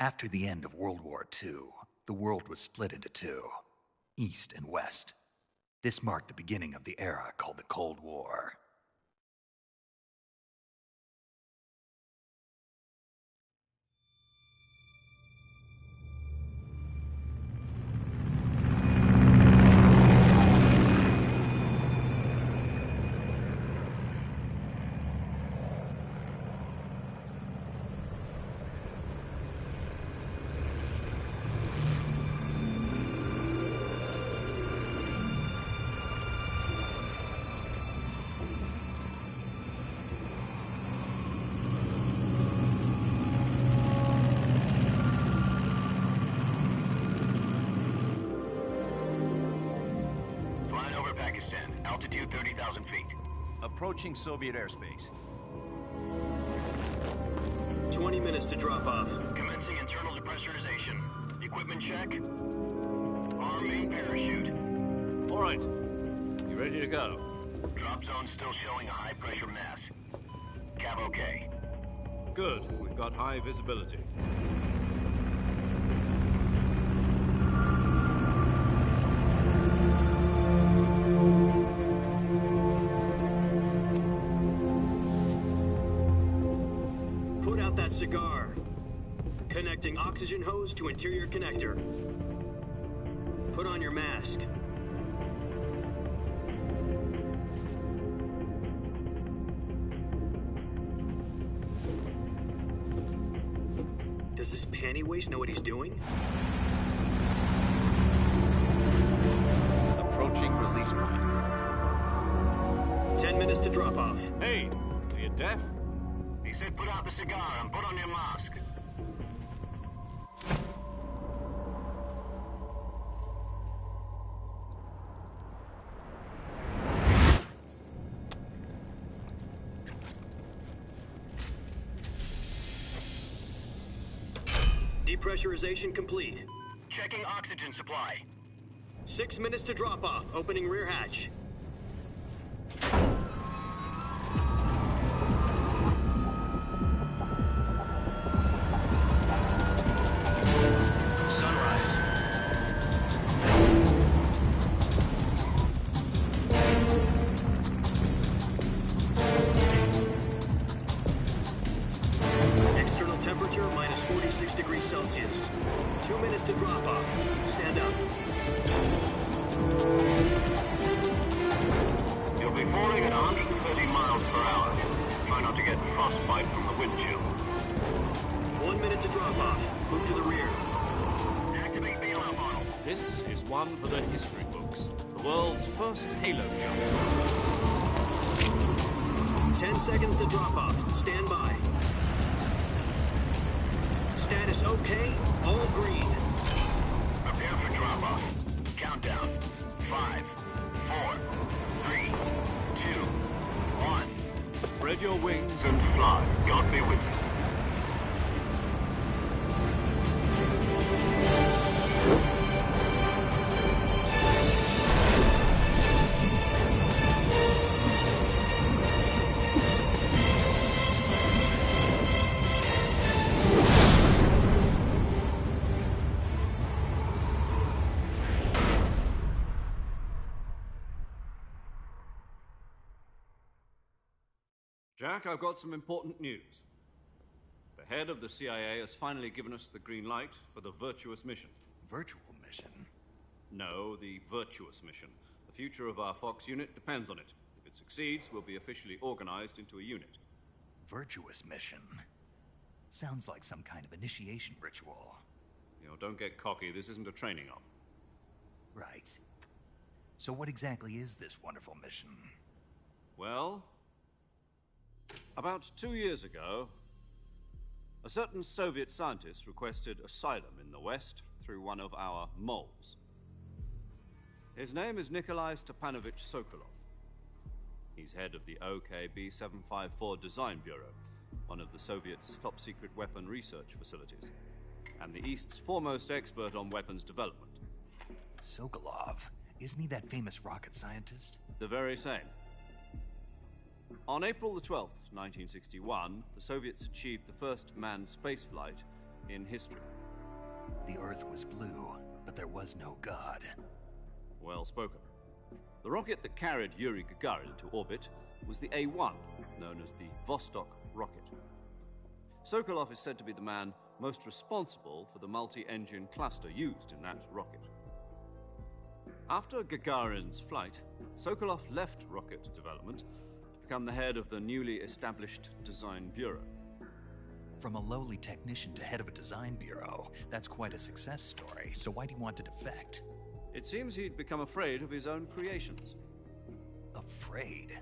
After the end of World War II, the world was split into two, East and West. This marked the beginning of the era called the Cold War. Altitude 30,000 feet. Approaching Soviet airspace. 20 minutes to drop off. Commencing internal depressurization. Equipment check. Arm main parachute. All right. You ready to go? Drop zone still showing a high pressure mass. Cav okay. Good. We've got high visibility. That cigar. Connecting oxygen hose to interior connector. Put on your mask. Does this panty waste know what he's doing? Approaching release point. 10 minutes to drop off. Hey, are you deaf? He said put out the cigar and put on your mask. Depressurization complete. Checking oxygen supply. 6 minutes to drop off. Opening rear hatch. Temperature minus 46 degrees Celsius. 2 minutes to drop off. Stand up. You'll be falling at 130 miles per hour. Try not to get frostbite from the wind chill. 1 minute to drop off. Move to the rear. Activate bailout model. This is one for the history books. The world's first halo jump. 10 seconds to drop off. Stand by. Status okay, all green. Prepare for drop-off. Countdown. 5, 4, 3, 2, 1. Spread your wings And fly. God be with you. Jack, I've got some important news. The head of the CIA has finally given us the green light for the Virtuous mission. Virtual mission? No, the Virtuous mission. The future of our Fox unit depends on it. If it succeeds, we'll be officially organized into a unit. Virtuous mission? Sounds like some kind of initiation ritual. You know, don't get cocky. This isn't a training op. Right. So what exactly is this wonderful mission? Well, about 2 years ago, a certain Soviet scientist requested asylum in the West through one of our moles. His name is Nikolai Stepanovich Sokolov. He's head of the OKB-754 Design Bureau, one of the Soviets' top-secret weapon research facilities, and the East's foremost expert on weapons development. Sokolov? Isn't he that famous rocket scientist? The very same. On April the 12th, 1961, the Soviets achieved the first manned spaceflight in history. The Earth was blue, but there was no God. Well spoken. The rocket that carried Yuri Gagarin into orbit was the A-1, known as the Vostok rocket. Sokolov is said to be the man most responsible for the multi-engine cluster used in that rocket. After Gagarin's flight, Sokolov left rocket development to become the head of the newly established Design Bureau. From a lowly technician to head of a design bureau, that's quite a success story, so why do you want to defect? It seems he'd become afraid of his own creations. Afraid?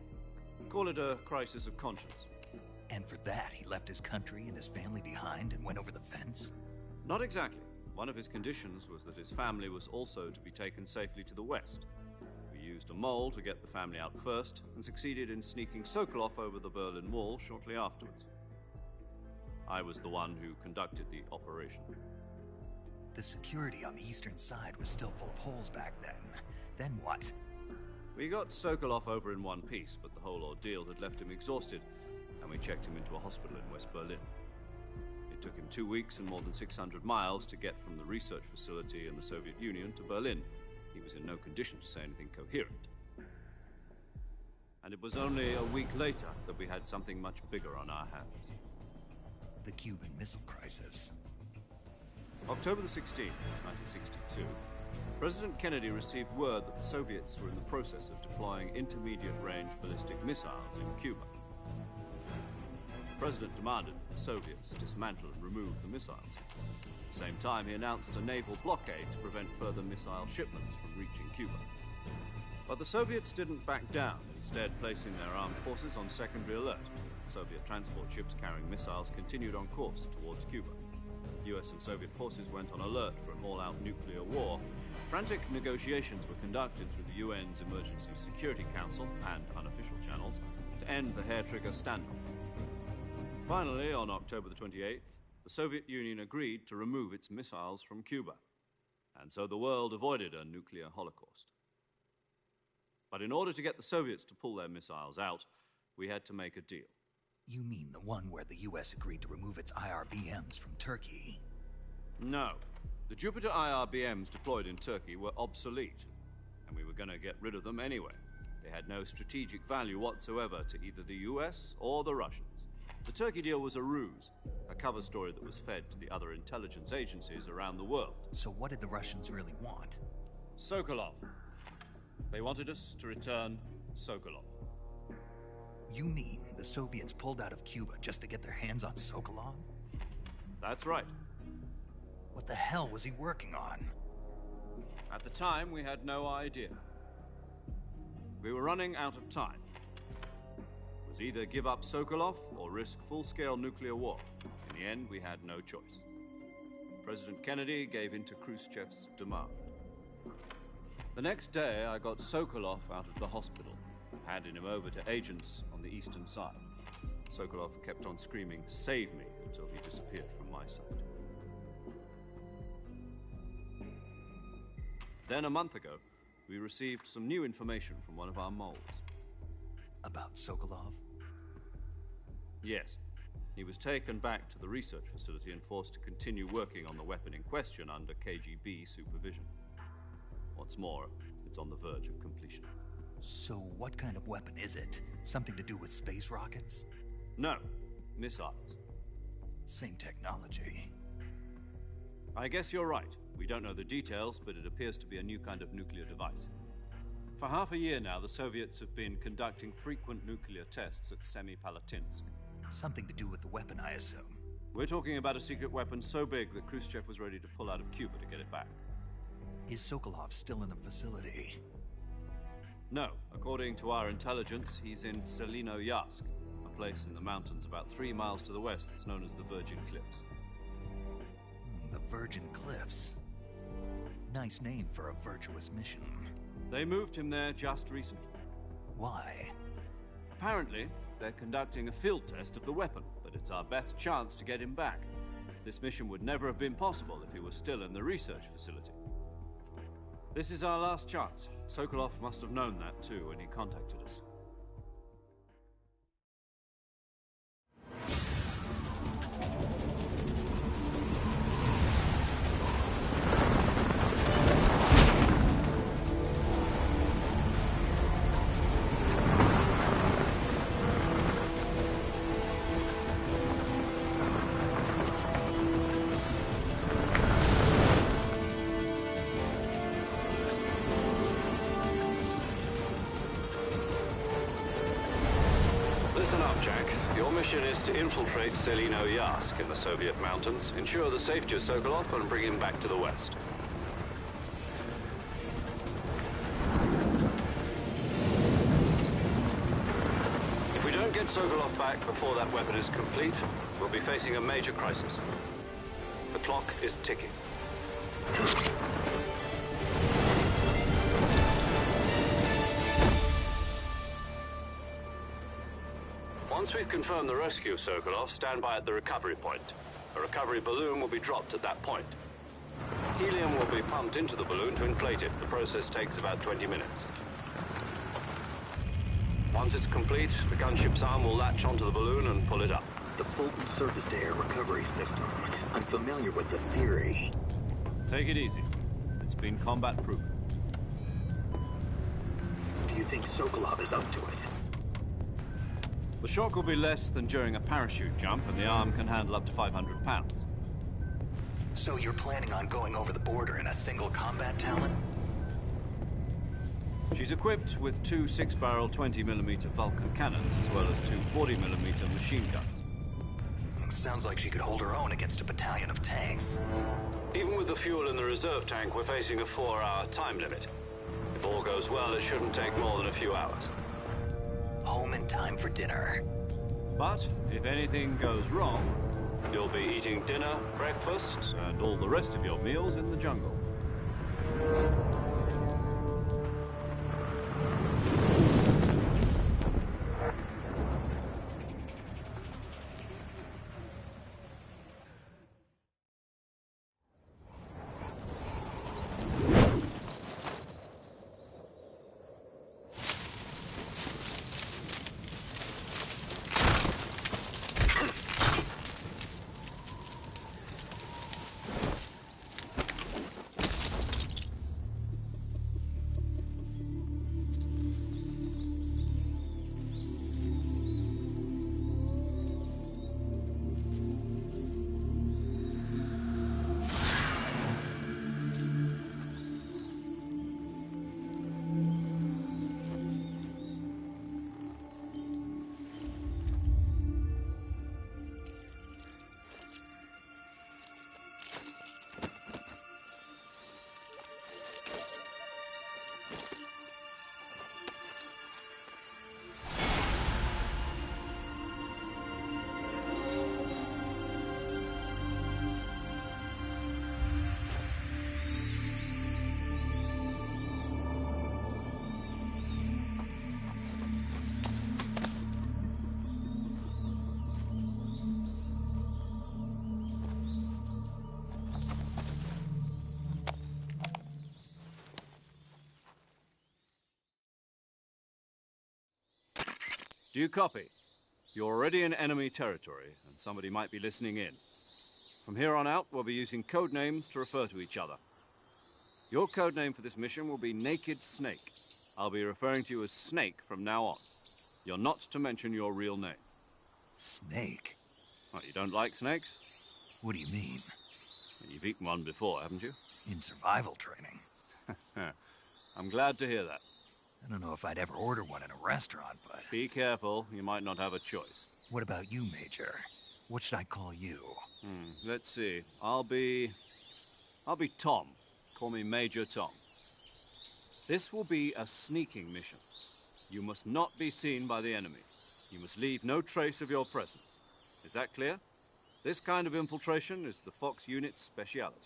Call it a crisis of conscience. And for that, he left his country and his family behind and went over the fence? Not exactly. One of his conditions was that his family was also to be taken safely to the west. We used a mole to get the family out first and succeeded in sneaking Sokolov over the Berlin Wall shortly afterwards. I was the one who conducted the operation. The security on the eastern side was still full of holes back then. Then what? We got Sokolov over in one piece, but the whole ordeal had left him exhausted, and we checked him into a hospital in West Berlin. It took him 2 weeks and more than 600 miles to get from the research facility in the Soviet Union to Berlin. He was in no condition to say anything coherent. And it was only a week later that we had something much bigger on our hands. The Cuban Missile Crisis. October the 16th, 1962, President Kennedy received word that the Soviets were in the process of deploying intermediate-range ballistic missiles in Cuba. The President demanded that the Soviets dismantle and remove the missiles. At the same time, he announced a naval blockade to prevent further missile shipments from reaching Cuba. But the Soviets didn't back down, instead placing their armed forces on secondary alert. Soviet transport ships carrying missiles continued on course towards Cuba. US and Soviet forces went on alert for an all-out nuclear war. Frantic negotiations were conducted through the UN's Emergency Security Council and unofficial channels to end the hair-trigger standoff. Finally, on October the 28th, the Soviet Union agreed to remove its missiles from Cuba, and so the world avoided a nuclear holocaust. But in order to get the Soviets to pull their missiles out, we had to make a deal. You mean the one where the US agreed to remove its IRBMs from Turkey? No. The Jupiter IRBMs deployed in Turkey were obsolete, and we were going to get rid of them anyway. They had no strategic value whatsoever to either the US or the Russians. The Turkey deal was a ruse, a cover story that was fed to the other intelligence agencies around the world. So what did the Russians really want? Sokolov. They wanted us to return Sokolov. You mean the Soviets pulled out of Cuba just to get their hands on Sokolov? That's right. What the hell was he working on? At the time, we had no idea. We were running out of time. It was either give up Sokolov or risk full-scale nuclear war. In the end, we had no choice. President Kennedy gave in to Khrushchev's demand. The next day, I got Sokolov out of the hospital, handing him over to agents on the eastern side. Sokolov kept on screaming, "Save me," until he disappeared from my sight. Then, a month ago, we received some new information from one of our moles. About Sokolov? Yes. He was taken back to the research facility and forced to continue working on the weapon in question under KGB supervision. What's more, it's on the verge of completion. So what kind of weapon is it? Something to do with space rockets? No, missiles. Same technology. I guess you're right. We don't know the details, but it appears to be a new kind of nuclear device. For half a year now, the Soviets have been conducting frequent nuclear tests at Semipalatinsk. Something to do with the weapon, I assume. We're talking about a secret weapon so big that Khrushchev was ready to pull out of Cuba to get it back. Is Sokolov still in the facility? No. According to our intelligence, he's in Selinoyarsk, a place in the mountains about 3 miles to the west that's known as the Virgin Cliffs. The Virgin Cliffs. Nice name for a virtuous mission. They moved him there just recently. Why? Apparently, they're conducting a field test of the weapon, but it's our best chance to get him back. This mission would never have been possible if he was still in the research facility. This is our last chance. Sokolov must have known that too when he contacted us. Listen up, Jack. Your mission is to infiltrate Selino Yask in the Soviet mountains, ensure the safety of Sokolov, and bring him back to the West. If we don't get Sokolov back before that weapon is complete, we'll be facing a major crisis. The clock is ticking. Once we've confirmed the rescue of Sokolov, stand by at the recovery point. A recovery balloon will be dropped at that point. Helium will be pumped into the balloon to inflate it. The process takes about 20 minutes. Once it's complete, the gunship's arm will latch onto the balloon and pull it up. The Fulton surface-to-air recovery system. I'm familiar with the theory. Take it easy. It's been combat-proven. Do you think Sokolov is up to it? The shock will be less than during a parachute jump, and the arm can handle up to 500 pounds. So you're planning on going over the border in a single combat Talon? She's equipped with two 6-barrel 20mm Vulcan cannons, as well as two 40mm machine guns. Sounds like she could hold her own against a battalion of tanks. Even with the fuel in the reserve tank, we're facing a 4-hour time limit. If all goes well, it shouldn't take more than a few hours. Home in time for dinner. But if anything goes wrong, You'll be eating dinner, breakfast, and all the rest of your meals in the jungle. Do you copy? You're already in enemy territory, and somebody might be listening in. From here on out, we'll be using code names to refer to each other. Your code name for this mission will be Naked Snake. I'll be referring to you as Snake from now on. You're not to mention your real name. Snake? What, you don't like snakes? What do you mean? You've eaten one before, haven't you? In survival training? I'm glad to hear that. I don't know if I'd ever order one in a restaurant, but... Be careful, you might not have a choice. What about you, Major? What should I call you? Let's see. I'll be Tom. Call me Major Tom. This will be a sneaking mission. You must not be seen by the enemy. You must leave no trace of your presence. Is that clear? This kind of infiltration is the Fox unit's speciality.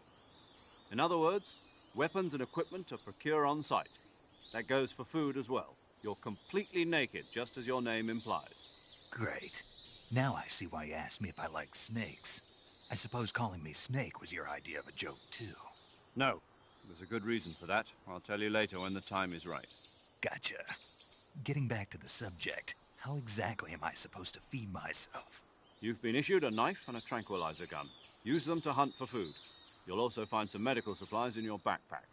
In other words, weapons and equipment are procured on site. That goes for food as well. You're completely naked, just as your name implies. Great. Now I see why you asked me if I like snakes. I suppose calling me Snake was your idea of a joke, too. No. There's a good reason for that. I'll tell you later when the time is right. Gotcha. Getting back to the subject, how exactly am I supposed to feed myself? You've been issued a knife and a tranquilizer gun. Use them to hunt for food. You'll also find some medical supplies in your backpack.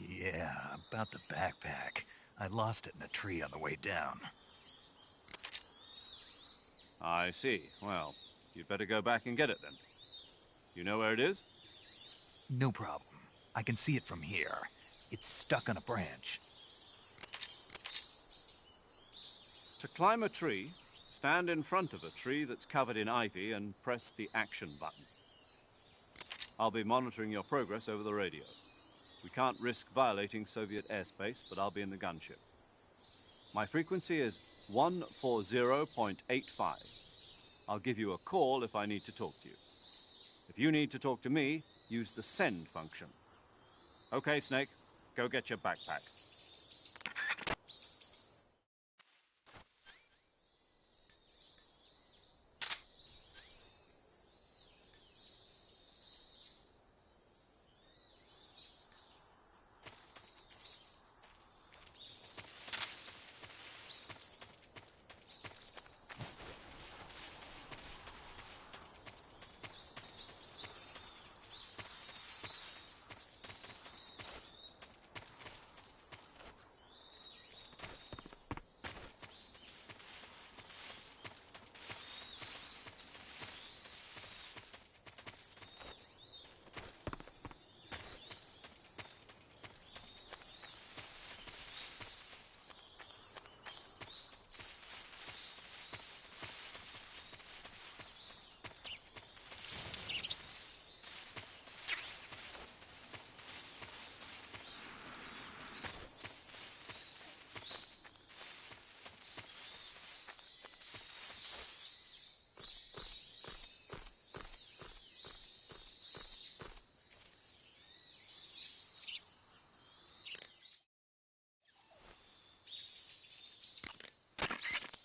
Yeah, about the backpack. I lost it in a tree on the way down. I see. Well, you'd better go back and get it then. You know where it is? No problem. I can see it from here. It's stuck on a branch. To climb a tree, Stand in front of a tree that's covered in ivy and press the action button. I'll be monitoring your progress over the radio. We can't risk violating Soviet airspace, but I'll be in the gunship. My frequency is 140.85. I'll give you a call if I need to talk to you. If you need to talk to me, use the send function. Okay, Snake, go get your backpack.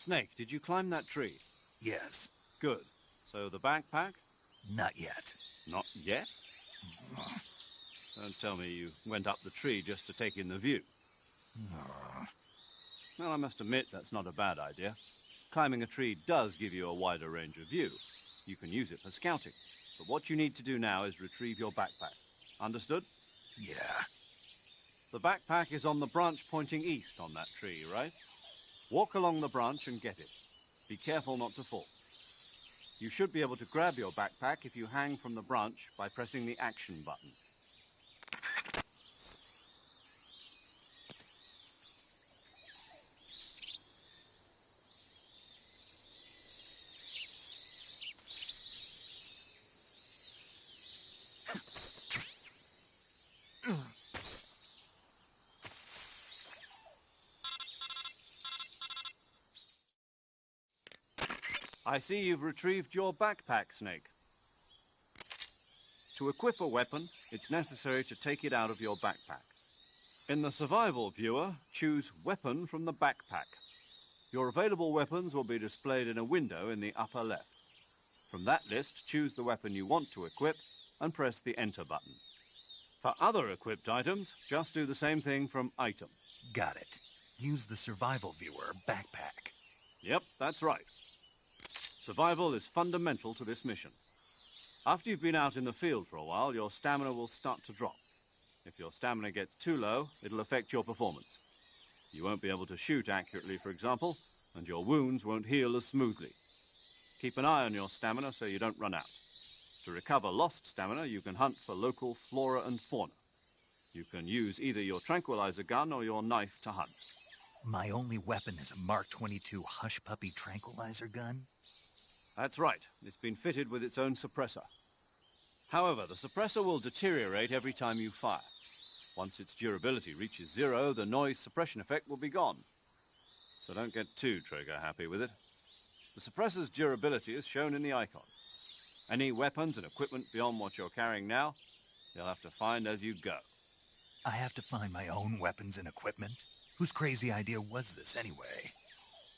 Snake, did you climb that tree? Yes. Good. So the backpack? Not yet. Not yet? Don't tell me you went up the tree just to take in the view. Well, I must admit that's not a bad idea. Climbing a tree does give you a wider range of view. You can use it for scouting. But what you need to do now is retrieve your backpack. Understood? Yeah. The backpack is on the branch pointing east on that tree, right? Walk along the branch and get it. Be careful not to fall. You should be able to grab your backpack if you hang from the branch by pressing the action button. I see you've retrieved your backpack, Snake. To equip a weapon, it's necessary to take it out of your backpack. In the survival viewer, choose Weapon from the backpack. Your available weapons will be displayed in a window in the upper left. From that list, choose the weapon you want to equip and press the Enter button. For other equipped items, just do the same thing from Item. Got it. Use the survival viewer backpack. Yep, that's right. Survival is fundamental to this mission. After you've been out in the field for a while, your stamina will start to drop. If your stamina gets too low, it'll affect your performance. You won't be able to shoot accurately, for example, and your wounds won't heal as smoothly. Keep an eye on your stamina so you don't run out. To recover lost stamina, you can hunt for local flora and fauna. You can use either your tranquilizer gun or your knife to hunt. My only weapon is a Mark 22 Hush Puppy tranquilizer gun? That's right. It's been fitted with its own suppressor. However, the suppressor will deteriorate every time you fire. Once its durability reaches 0, the noise suppression effect will be gone. So don't get too trigger-happy with it. The suppressor's durability is shown in the icon. Any weapons and equipment beyond what you're carrying now, you'll have to find as you go. I have to find my own weapons and equipment? Whose crazy idea was this anyway?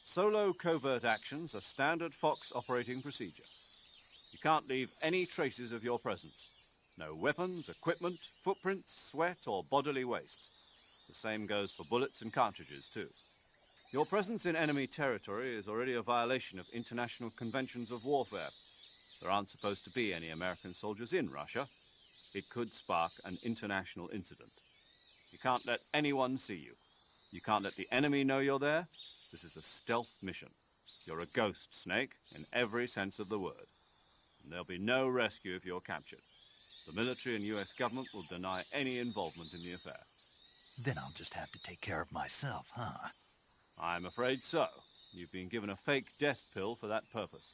Solo covert actions are standard Fox operating procedure. You can't leave any traces of your presence. No weapons, equipment, footprints, sweat, or bodily waste. The same goes for bullets and cartridges, too. Your presence in enemy territory is already a violation of international conventions of warfare. There aren't supposed to be any American soldiers in Russia. It could spark an international incident. You can't let anyone see you. You can't let the enemy know you're there. This is a stealth mission. You're a ghost, Snake, in every sense of the word. And there'll be no rescue if you're captured. The military and US government will deny any involvement in the affair. Then I'll just have to take care of myself, huh? I'm afraid so. You've been given a fake death pill for that purpose.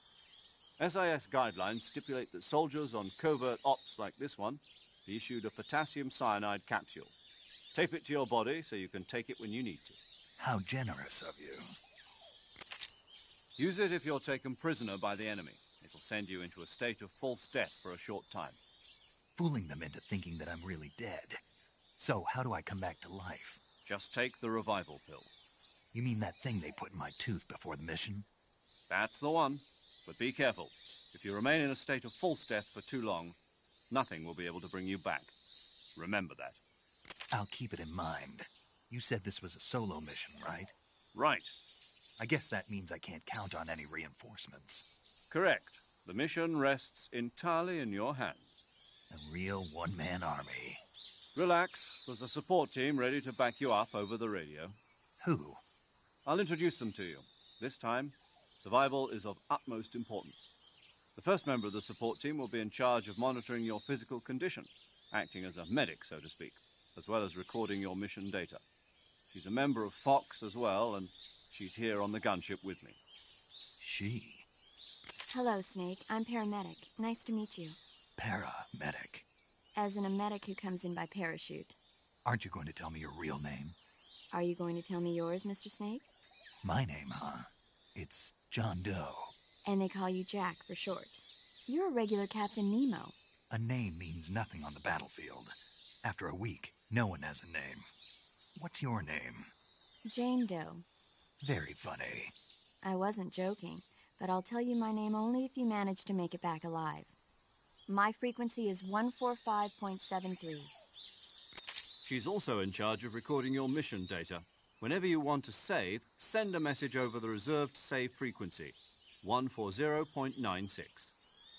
SIS guidelines stipulate that soldiers on covert ops like this one be issued a potassium cyanide capsule. Tape it to your body so you can take it when you need to. How generous of you. Use it if you're taken prisoner by the enemy. It'll send you into a state of false death for a short time. Fooling them into thinking that I'm really dead. So, how do I come back to life? Just take the revival pill. You mean that thing they put in my tooth before the mission? That's the one. But be careful. If you remain in a state of false death for too long, nothing will be able to bring you back. Remember that. I'll keep it in mind. You said this was a solo mission, right? Right. I guess that means I can't count on any reinforcements. Correct. The mission rests entirely in your hands. A real one-man army. Relax. There's a support team ready to back you up over the radio. Who? I'll introduce them to you. This time, survival is of utmost importance. The first member of the support team will be in charge of monitoring your physical condition, acting as a medic, so to speak, as well as recording your mission data. She's a member of Fox as well, and she's here on the gunship with me. She? Hello, Snake. I'm paramedic. Nice to meet you. Paramedic. As in a medic who comes in by parachute. Aren't you going to tell me your real name? Are you going to tell me yours, Mr. Snake? My name, huh? It's John Doe. And they call you Jack for short. You're a regular Captain Nemo. A name means nothing on the battlefield. After a week, no one has a name. What's your name? Jane Doe. Very funny. I wasn't joking, but I'll tell you my name only if you manage to make it back alive. My frequency is 145.73. She's also in charge of recording your mission data. Whenever you want to save, send a message over the reserved save frequency, 140.96.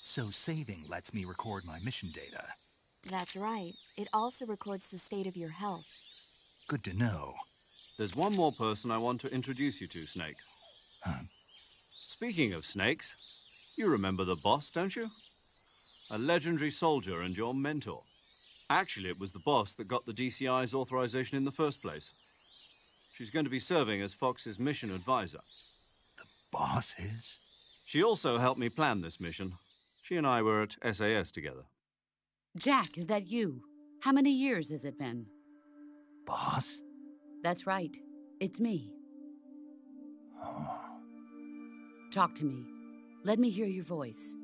So saving lets me record my mission data. That's right. It also records the state of your health. Good to know. There's one more person I want to introduce you to, Snake. Huh? Speaking of snakes, you remember the boss, don't you? A legendary soldier and your mentor. Actually, it was the boss that got the DCI's authorization in the first place. She's going to be serving as Fox's mission advisor. The boss is? She also helped me plan this mission. She and I were at SAS together. Jack, is that you? How many years has it been? Boss? That's right. It's me. Oh. Talk to me. Let me hear your voice.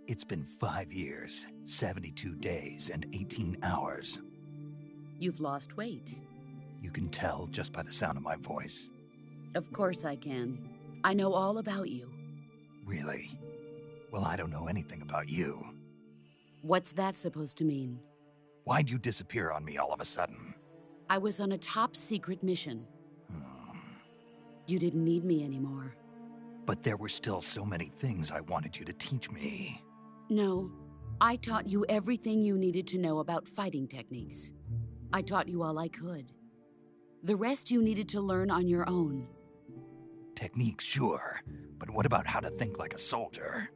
It's been 5 years, 72 days, and 18 hours. You've lost weight. You can tell just by the sound of my voice. Of course I can. I know all about you. Really? Well, I don't know anything about you. What's that supposed to mean? Why'd you disappear on me all of a sudden? I was on a top-secret mission. You didn't need me anymore. But there were still so many things I wanted you to teach me. No, I taught you everything you needed to know about fighting techniques. I taught you all I could. The rest you needed to learn on your own. Techniques, sure. But what about how to think like a soldier?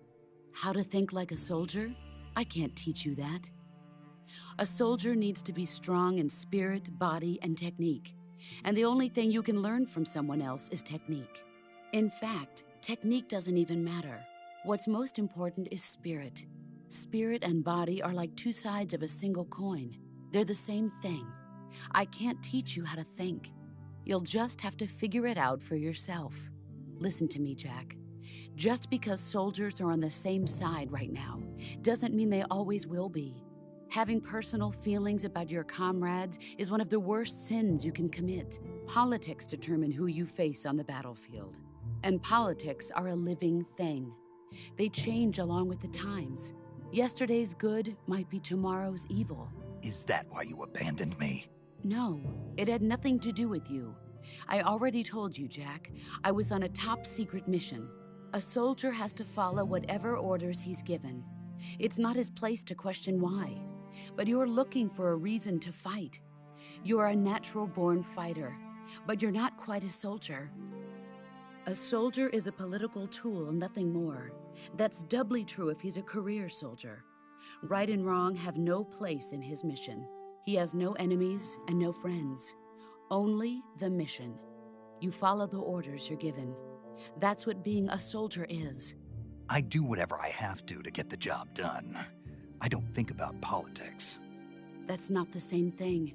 How to think like a soldier? I can't teach you that. A soldier needs to be strong in spirit, body, and technique. And the only thing you can learn from someone else is technique. In fact, technique doesn't even matter. What's most important is spirit. Spirit and body are like two sides of a single coin. They're the same thing. I can't teach you how to think. You'll just have to figure it out for yourself. Listen to me, Jack. Just because soldiers are on the same side right now doesn't mean they always will be. Having personal feelings about your comrades is one of the worst sins you can commit. Politics determine who you face on the battlefield. And politics are a living thing. They change along with the times. Yesterday's good might be tomorrow's evil. Is that why you abandoned me? No, it had nothing to do with you. I already told you, Jack. I was on a top-secret mission. A soldier has to follow whatever orders he's given. It's not his place to question why. But you're looking for a reason to fight. You're a natural-born fighter, but you're not quite a soldier. A soldier is a political tool, nothing more. That's doubly true if he's a career soldier. Right and wrong have no place in his mission. He has no enemies and no friends. Only the mission. You follow the orders you're given. That's what being a soldier is. I do whatever I have to get the job done. I don't think about politics. That's not the same thing.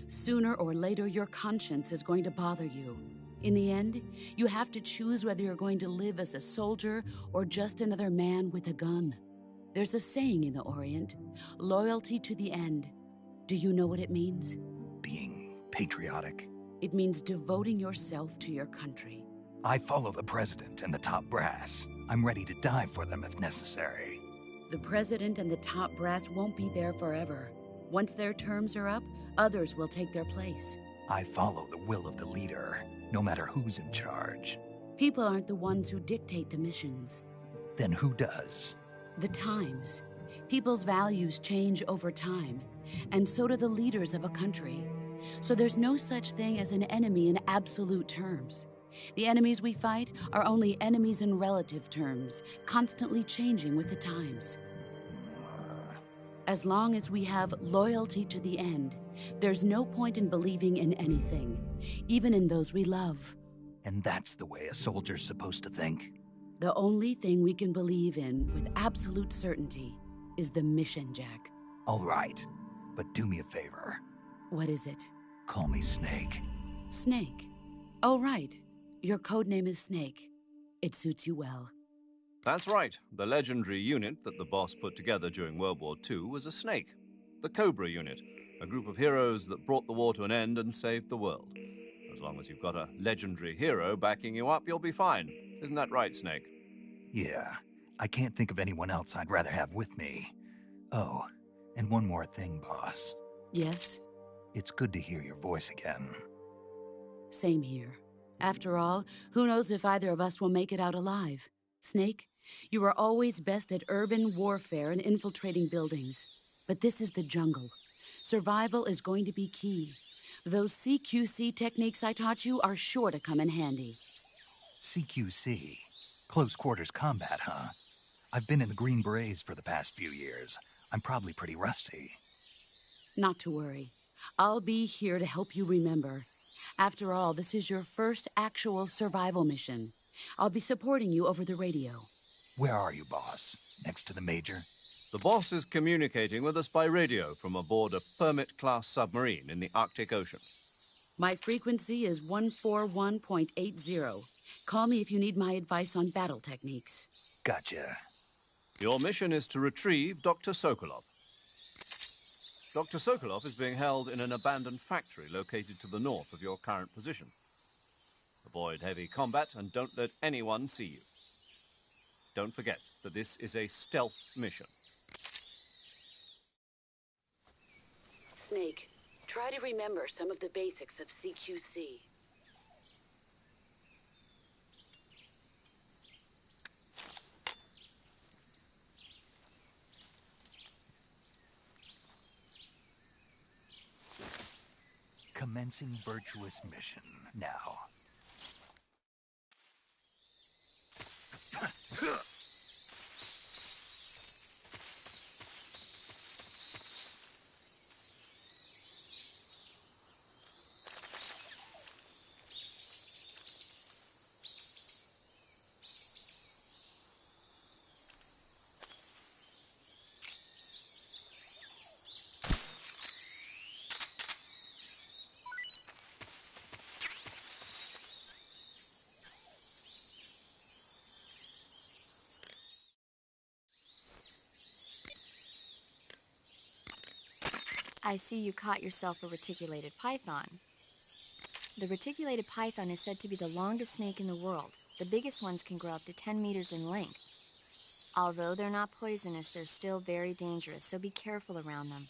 Sooner or later, your conscience is going to bother you. In the end, you have to choose whether you're going to live as a soldier or just another man with a gun. There's a saying in the Orient, loyalty to the end. Do you know what it means? Being patriotic. It means devoting yourself to your country. I follow the president and the top brass. I'm ready to die for them if necessary. The president and the top brass won't be there forever. Once their terms are up, others will take their place. I follow the will of the leader, no matter who's in charge. People aren't the ones who dictate the missions. Then who does? The times. People's values change over time, and so do the leaders of a country. So there's no such thing as an enemy in absolute terms. The enemies we fight are only enemies in relative terms, constantly changing with the times. As long as we have loyalty to the end, there's no point in believing in anything, even in those we love. And that's the way a soldier's supposed to think? The only thing we can believe in with absolute certainty is the mission, Jack. All right, but do me a favor. What is it? Call me Snake. Snake. Oh, right. Your codename is Snake. It suits you well. That's right. The legendary unit that the boss put together during World War II was a snake. The Cobra unit, a group of heroes that brought the war to an end and saved the world. As long as you've got a legendary hero backing you up, you'll be fine. Isn't that right, Snake? Yeah, I can't think of anyone else I'd rather have with me. Oh, and one more thing, boss. Yes? It's good to hear your voice again. Same here. After all, who knows if either of us will make it out alive? Snake, you are always best at urban warfare and infiltrating buildings. But this is the jungle. Survival is going to be key. Those CQC techniques I taught you are sure to come in handy. CQC? Close quarters combat, huh? I've been in the Green Berets for the past few years. I'm probably pretty rusty. Not to worry. I'll be here to help you remember. After all, this is your first actual survival mission. I'll be supporting you over the radio. Where are you, boss? Next to the Major? The boss is communicating with us by radio from aboard a Permit-class submarine in the Arctic Ocean. My frequency is 141.80. Call me if you need my advice on battle techniques. Gotcha. Your mission is to retrieve Dr. Sokolov. Dr. Sokolov is being held in an abandoned factory located to the north of your current position. Avoid heavy combat and don't let anyone see you. Don't forget that this is a stealth mission. Snake, try to remember some of the basics of CQC. Commencing virtuous mission now. I see you caught yourself a reticulated python. The reticulated python is said to be the longest snake in the world. The biggest ones can grow up to 10 meters in length. Although they're not poisonous, they're still very dangerous, so be careful around them.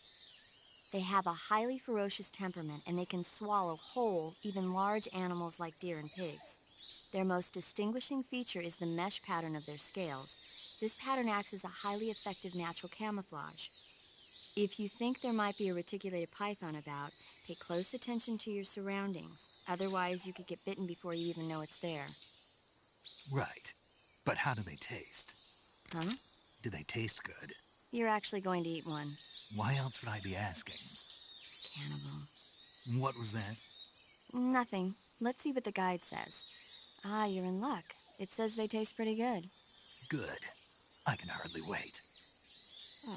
They have a highly ferocious temperament, and they can swallow whole, even large animals like deer and pigs. Their most distinguishing feature is the mesh pattern of their scales. This pattern acts as a highly effective natural camouflage. If you think there might be a reticulated python about, pay close attention to your surroundings. Otherwise, you could get bitten before you even know it's there. Right. But how do they taste? Huh? Do they taste good? You're actually going to eat one. Why else would I be asking? Cannibal. What was that? Nothing. Let's see what the guide says. Ah, you're in luck. It says they taste pretty good. Good. I can hardly wait. Ugh.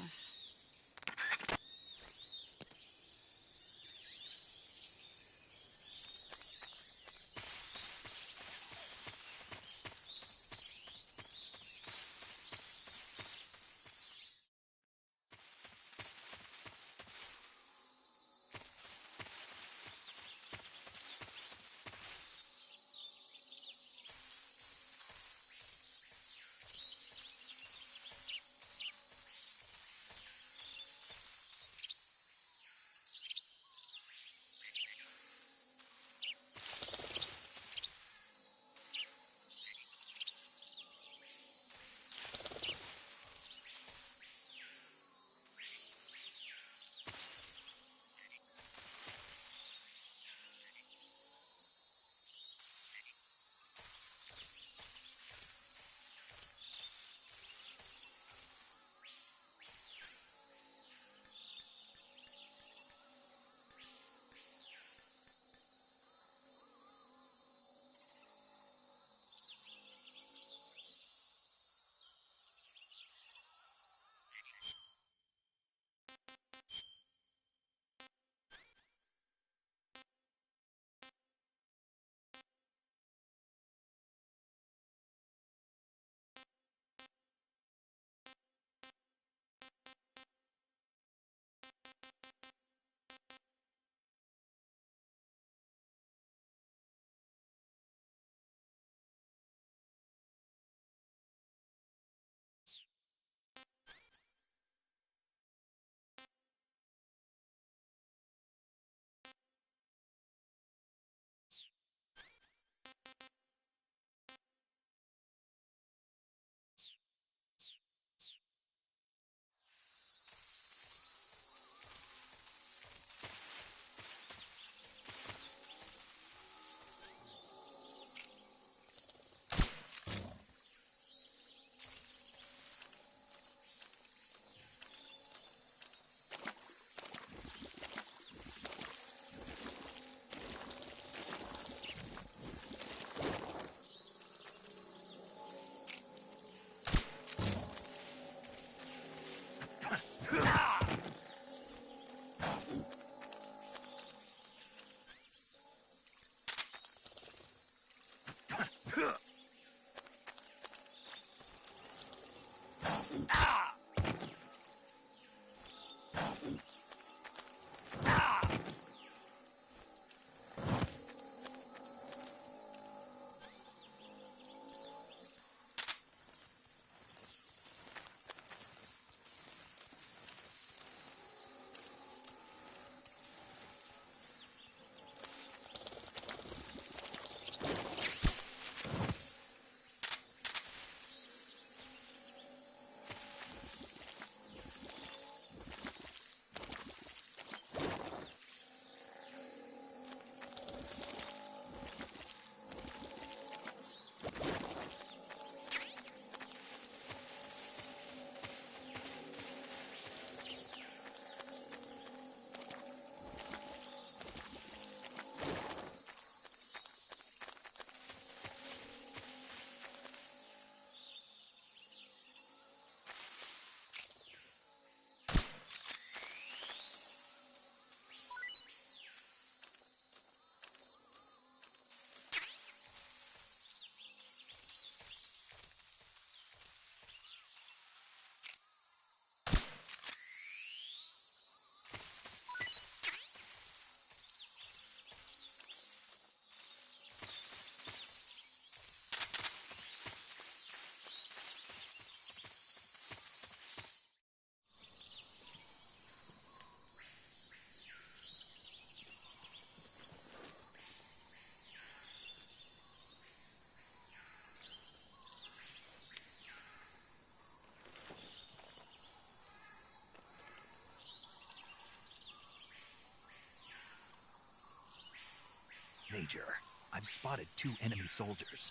Major, I've spotted 2 enemy soldiers.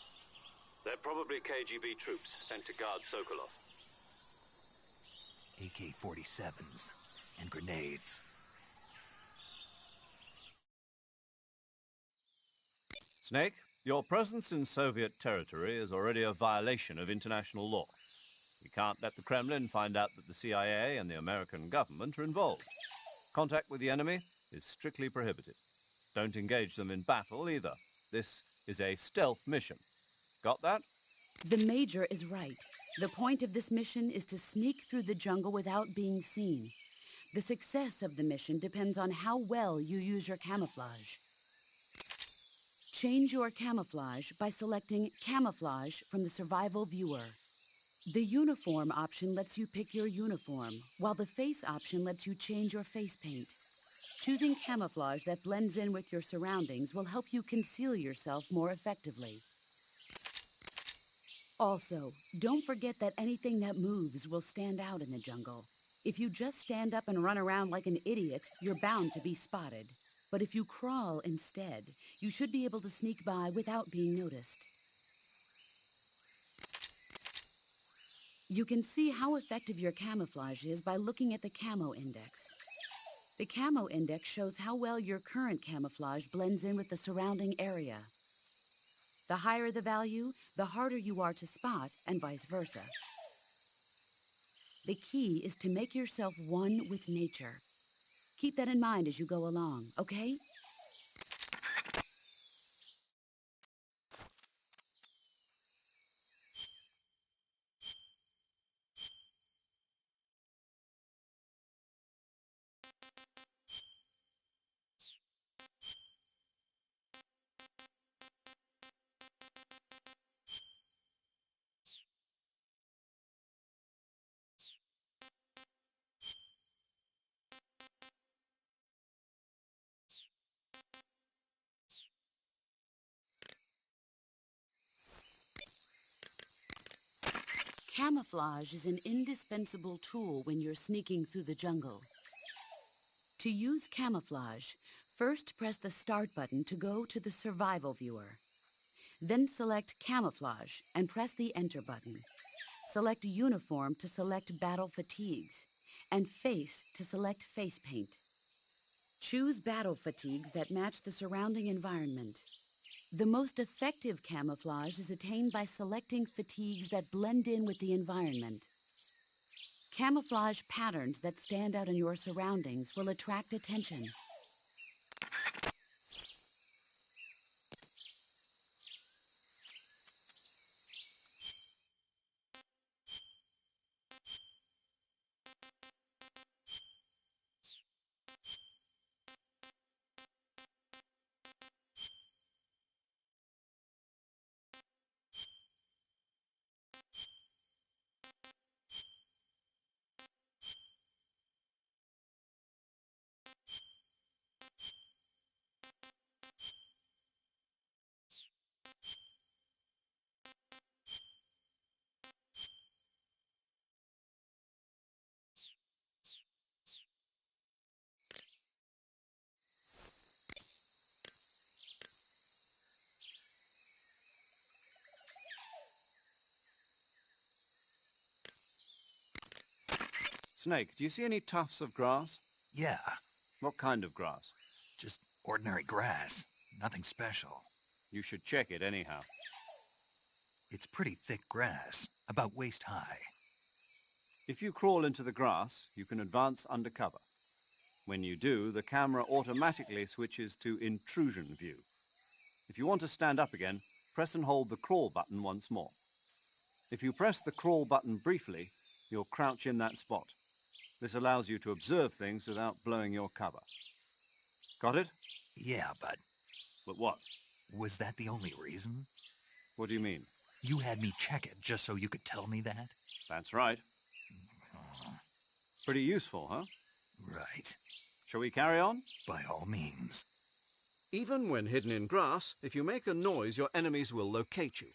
They're probably KGB troops sent to guard Sokolov. AK-47s and grenades. Snake, your presence in Soviet territory is already a violation of international law. We can't let the Kremlin find out that the CIA and the American government are involved. Contact with the enemy is strictly prohibited. Don't engage them in battle either. This is a stealth mission. Got that? The Major is right. The point of this mission is to sneak through the jungle without being seen. The success of the mission depends on how well you use your camouflage. Change your camouflage by selecting Camouflage from the Survival Viewer. The Uniform option lets you pick your uniform, while the Face option lets you change your face paint. Choosing camouflage that blends in with your surroundings will help you conceal yourself more effectively. Also, don't forget that anything that moves will stand out in the jungle. If you just stand up and run around like an idiot, you're bound to be spotted. But if you crawl instead, you should be able to sneak by without being noticed. You can see how effective your camouflage is by looking at the Camo Index. The Camo Index shows how well your current camouflage blends in with the surrounding area. The higher the value, the harder you are to spot, and vice versa. The key is to make yourself one with nature. Keep that in mind as you go along, okay? Camouflage is an indispensable tool when you're sneaking through the jungle. To use camouflage, first press the Start button to go to the Survival Viewer. Then select Camouflage and press the Enter button. Select Uniform to select Battle Fatigues, and Face to select Face Paint. Choose battle fatigues that match the surrounding environment. The most effective camouflage is attained by selecting fatigues that blend in with the environment. Camouflage patterns that stand out in your surroundings will attract attention. Snake, do you see any tufts of grass? Yeah, What kind of grass? just ordinary grass. Nothing special. You should check it anyhow. It's pretty thick grass, about waist high. If you crawl into the grass, you can advance undercover. When you do, the camera automatically switches to intrusion view. If you want to stand up again, press and hold the crawl button once more. If you press the crawl button briefly, you'll crouch in that spot. This allows you to observe things without blowing your cover. Got it? Yeah, but But what? was that the only reason? What do you mean? You had me check it just so you could tell me that? That's right. Pretty useful, huh? Right. Shall we carry on? By all means. Even when hidden in grass, if you make a noise, your enemies will locate you.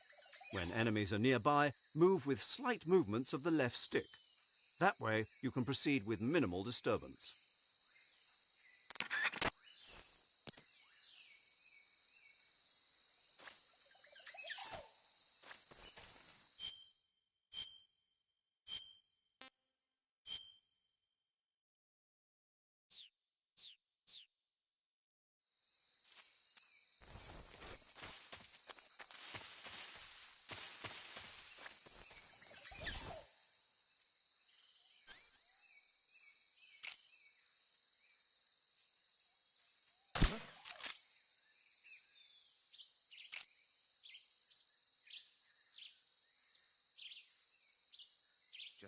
When enemies are nearby, move with slight movements of the left stick. That way, you can proceed with minimal disturbance.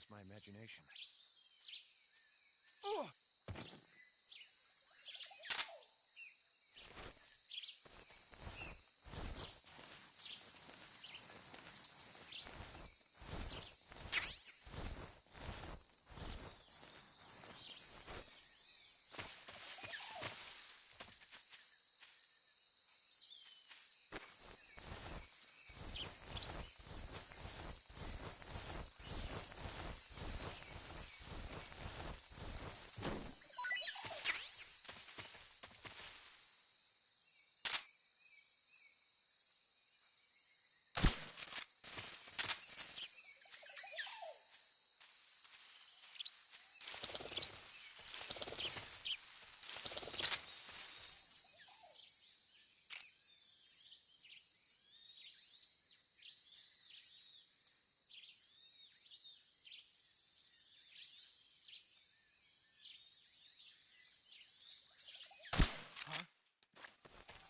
just my imagination.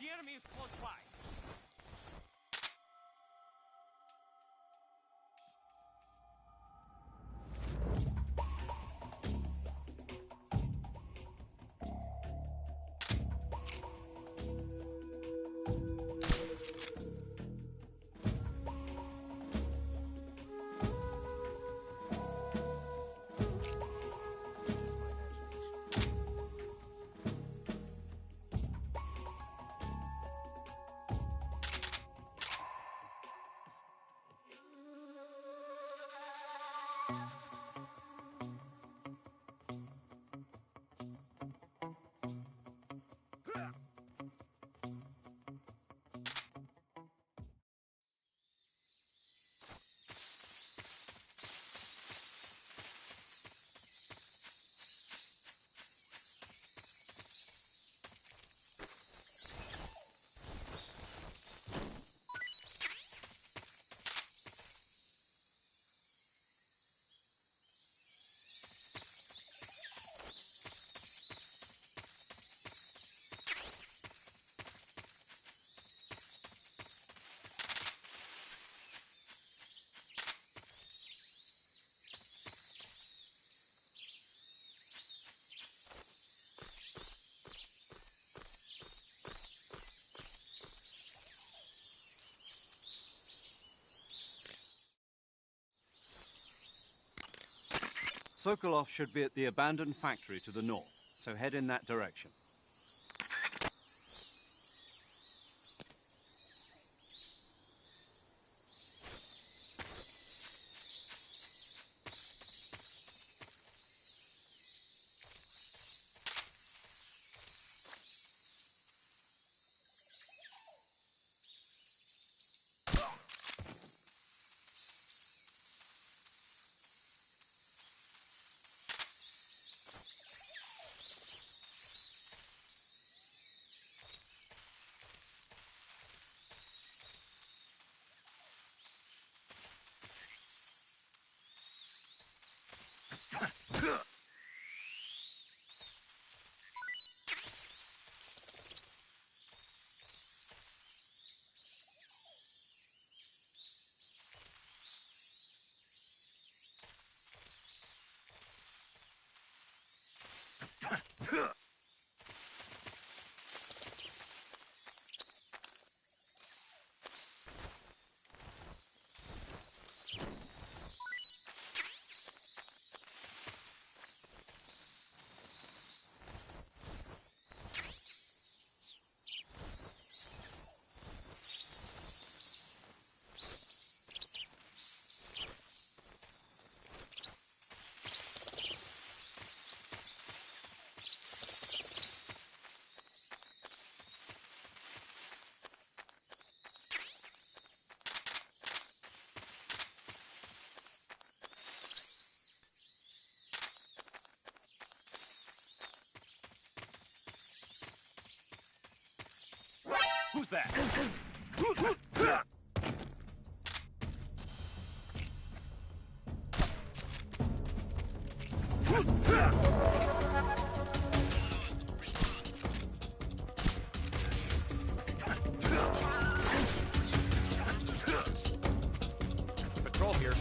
The enemy is close by. Just my imagination. Sokolov should be at the abandoned factory to the north, so head in that direction. Who's that? Patrol here.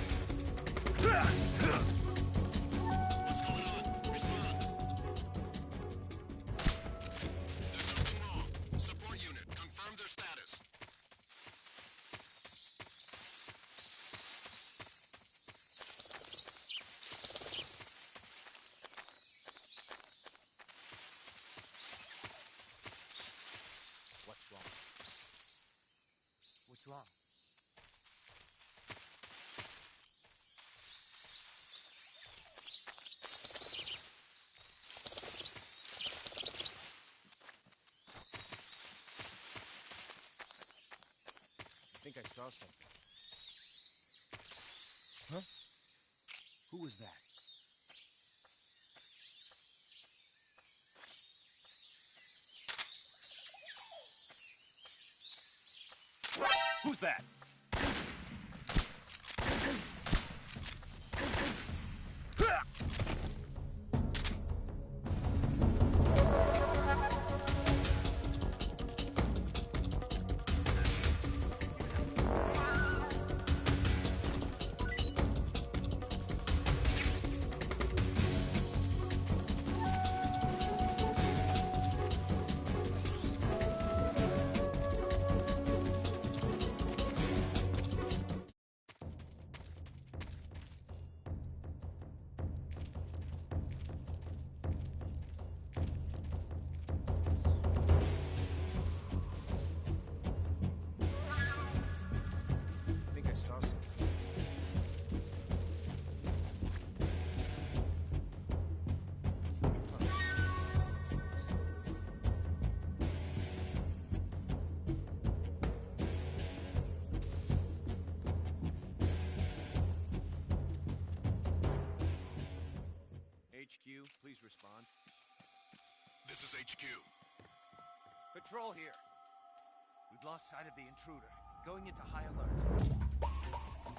think I saw something. Huh? Who was that? Who's that? I think I saw something. HQ, please respond. This is HQ. Patrol here. We've lost sight of the intruder. Going into high alert.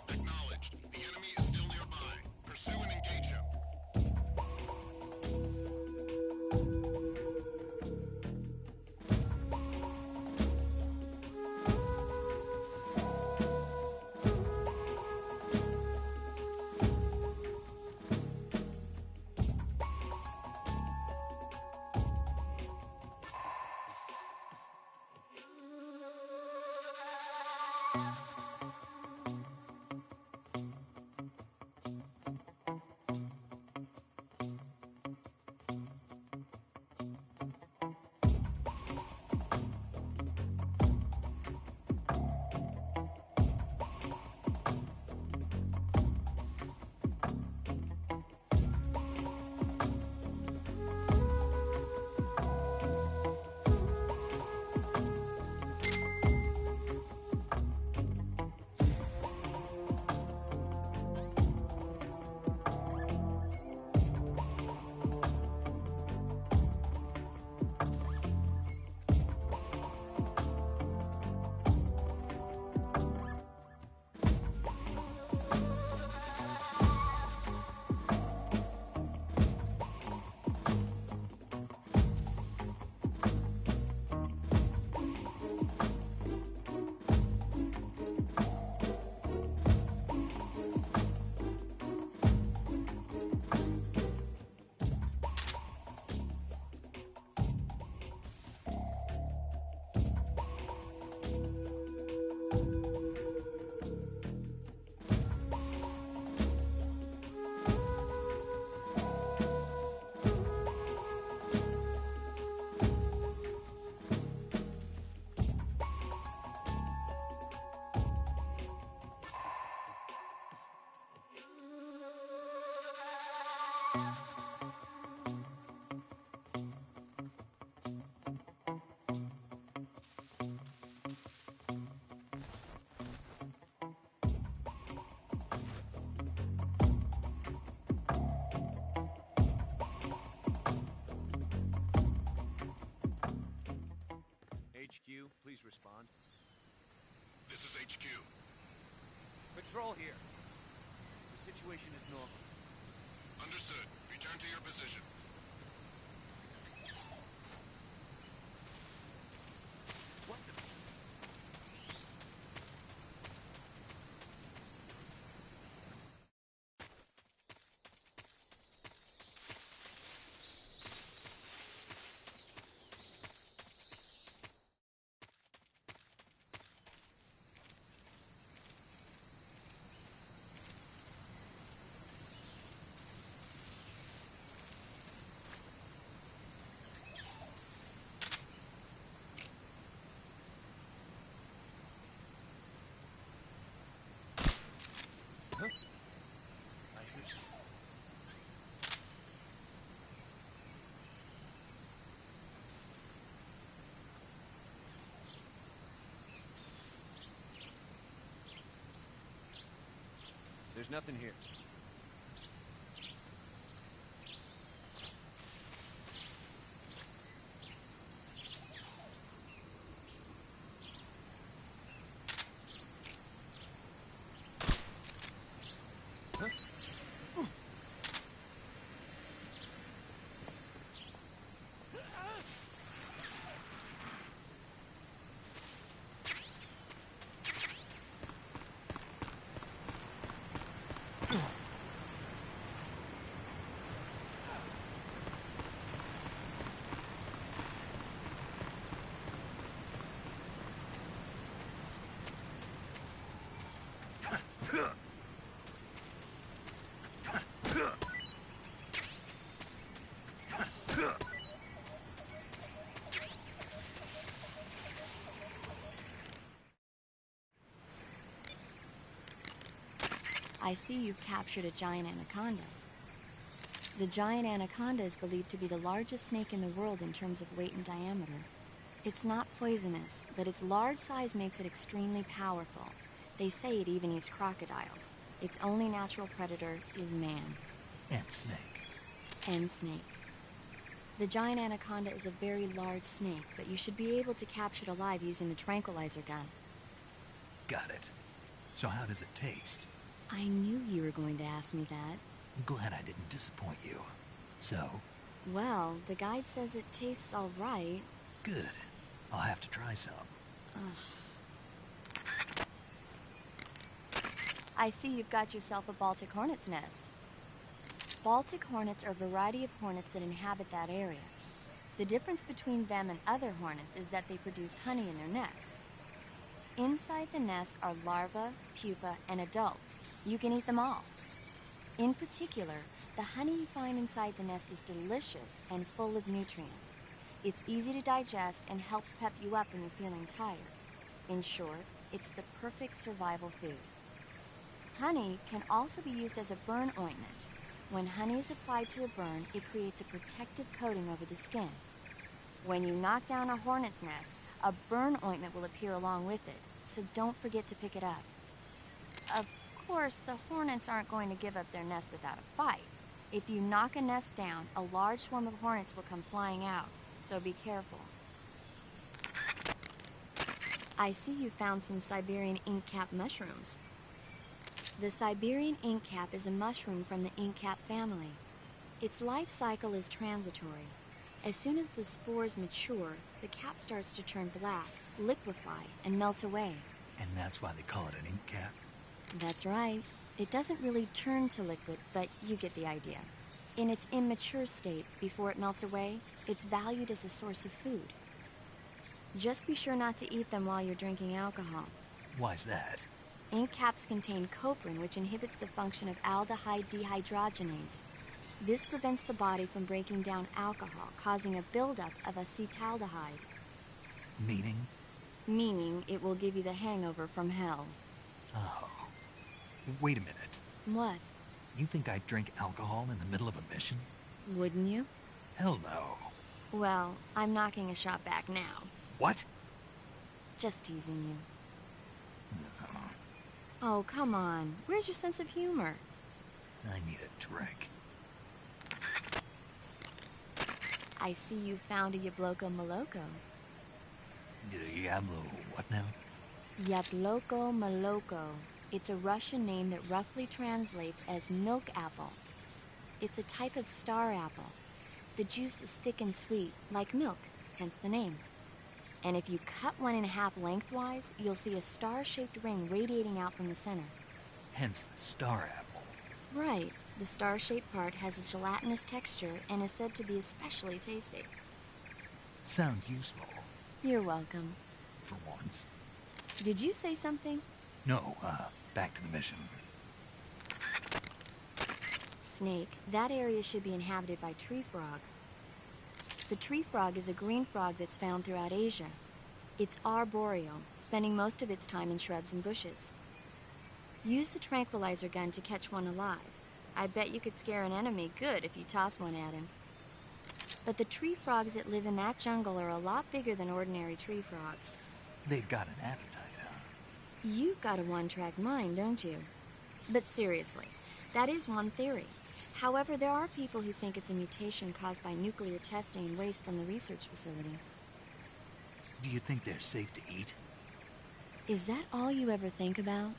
Acknowledged. The enemy is still nearby. Pursue and engage him. HQ, please respond. This is HQ. Patrol here. The situation is normal. Understood. Return to your position. What the... There's nothing here. I see you've captured a giant anaconda. The giant anaconda is believed to be the largest snake in the world in terms of weight and diameter. It's not poisonous, but its large size makes it extremely powerful. They say it even eats crocodiles. Its only natural predator is man. And snake. And snake. The giant anaconda is a very large snake, but you should be able to capture it alive using the tranquilizer gun. Got it. So how does it taste? I knew you were going to ask me that. I'm glad I didn't disappoint you. So? Well, the guide says it tastes all right. Good. I'll have to try some. I see you've got yourself a Baltic hornet's nest. Baltic hornets are a variety of hornets that inhabit that area. The difference between them and other hornets is that they produce honey in their nests. Inside the nest are larvae, pupa, and adults. You can eat them all. In particular, the honey you find inside the nest is delicious and full of nutrients. It's easy to digest and helps pep you up when you're feeling tired. In short, it's the perfect survival food. Honey can also be used as a burn ointment. When honey is applied to a burn, it creates a protective coating over the skin. When you knock down a hornet's nest, a burn ointment will appear along with it, so don't forget to pick it up. Of course, the hornets aren't going to give up their nest without a fight. If you knock a nest down, a large swarm of hornets will come flying out, so be careful. I see you found some Siberian inkcap mushrooms. The Siberian inkcap is a mushroom from the inkcap family. Its life cycle is transitory. As soon as the spores mature, the cap starts to turn black, liquefy, and melt away. And that's why they call it an ink cap? That's right. It doesn't really turn to liquid, but you get the idea. In its immature state, before it melts away, it's valued as a source of food. Just be sure not to eat them while you're drinking alcohol. Why's that? Ink caps contain coprin, which inhibits the function of aldehyde dehydrogenase. This prevents the body from breaking down alcohol, causing a buildup of acetaldehyde. Meaning? Meaning it will give you the hangover from hell. Oh. Wait a minute. What? You think I'd drink alcohol in the middle of a mission? Wouldn't you? Hell no. Well, I'm knocking a shot back now. What? Just teasing you. No. Oh, come on. Where's your sense of humor? I need a drink. I see you found a Yabloko Moloko. Diablo, what now? Yabloko Moloko. It's a Russian name that roughly translates as milk apple. It's a type of star apple. The juice is thick and sweet, like milk, hence the name. And if you cut one in half lengthwise, you'll see a star-shaped ring radiating out from the center. Hence the star apple. Right. The star-shaped part has a gelatinous texture and is said to be especially tasty. Sounds useful. You're welcome. For once. Did you say something? No, back to the mission. Snake, that area should be inhabited by tree frogs. The tree frog is a green frog that's found throughout Asia. It's arboreal, spending most of its time in shrubs and bushes. Use the tranquilizer gun to catch one alive. I bet you could scare an enemy good if you toss one at him. But the tree frogs that live in that jungle are a lot bigger than ordinary tree frogs. They've got an appetite, huh? You've got a one-track mind, don't you? But seriously, that is one theory. However, there are people who think it's a mutation caused by nuclear testing and waste from the research facility. Do you think they're safe to eat? Is that all you ever think about?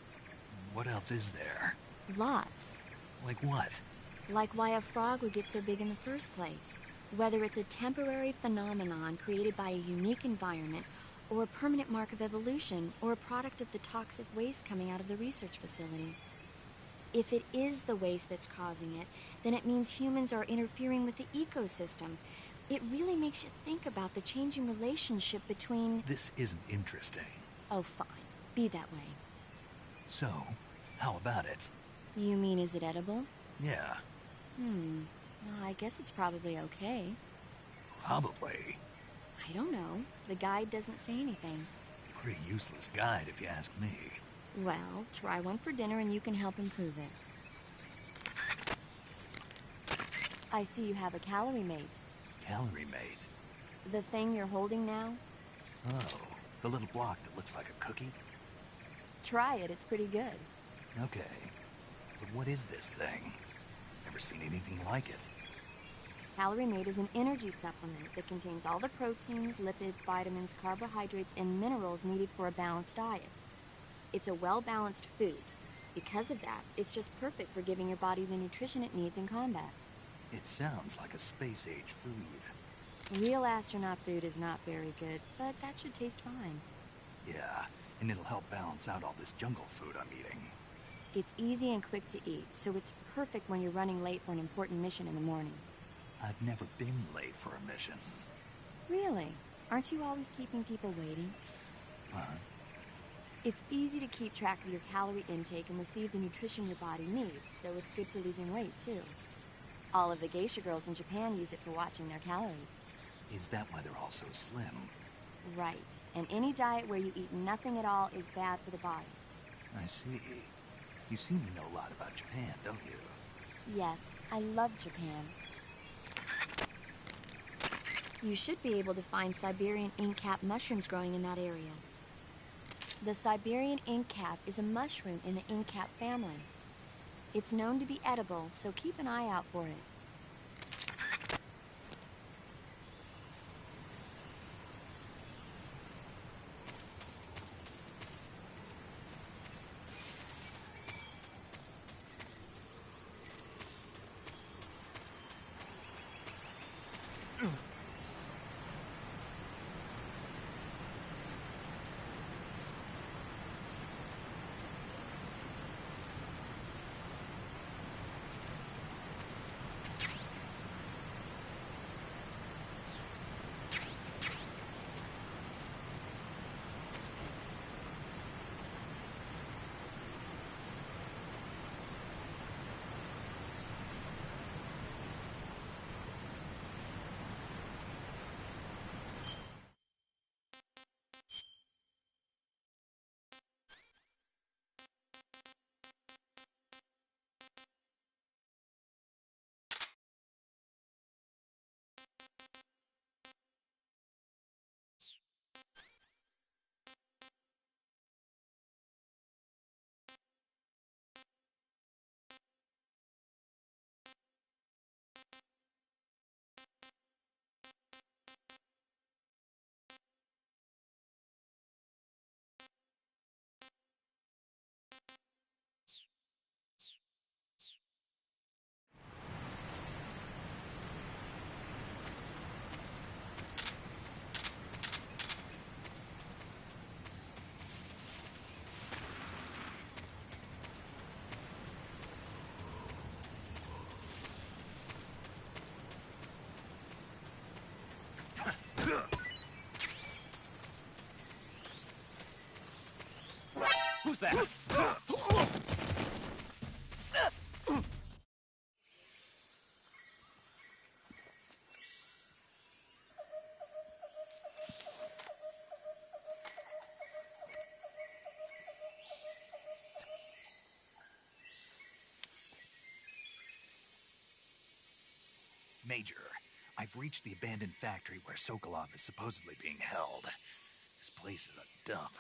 What else is there? Lots. Like what? Like why a frog would get so big in the first place. Whether it's a temporary phenomenon created by a unique environment, or a permanent mark of evolution, or a product of the toxic waste coming out of the research facility. If it is the waste that's causing it, then it means humans are interfering with the ecosystem. It really makes you think about the changing relationship between... This isn't interesting. Oh, fine. Be that way. So, how about it? You mean, is it edible? Yeah. Well, I guess it's probably okay. Probably. I don't know. The guide doesn't say anything. Pretty useless guide, if you ask me. Well, try one for dinner and you can help improve it. I see you have a calorie mate. Calorie mate? The thing you're holding now? Oh, the little block that looks like a cookie? Try it, it's pretty good. Okay. But what is this thing? Never seen anything like it. Calorie Mate is an energy supplement that contains all the proteins, lipids, vitamins, carbohydrates, and minerals needed for a balanced diet. It's a well-balanced food. Because of that, it's just perfect for giving your body the nutrition it needs in combat. It sounds like a space-age food. Real astronaut food is not very good, but that should taste fine. Yeah, and it'll help balance out all this jungle food I'm eating. It's easy and quick to eat, so it's perfect when you're running late for an important mission in the morning. I've never been late for a mission. Really? Aren't you always keeping people waiting? Huh? It's easy to keep track of your calorie intake and receive the nutrition your body needs, so it's good for losing weight, too. All of the geisha girls in Japan use it for watching their calories. Is that why they're all so slim? Right. And any diet where you eat nothing at all is bad for the body. I see. You seem to know a lot about Japan, don't you? Yes, I love Japan. You should be able to find Siberian inkcap mushrooms growing in that area. The Siberian inkcap is a mushroom in the inkcap family. It's known to be edible, so keep an eye out for it. Who's that? Major, I've reached the abandoned factory where Sokolov is supposedly being held. This place is a dump.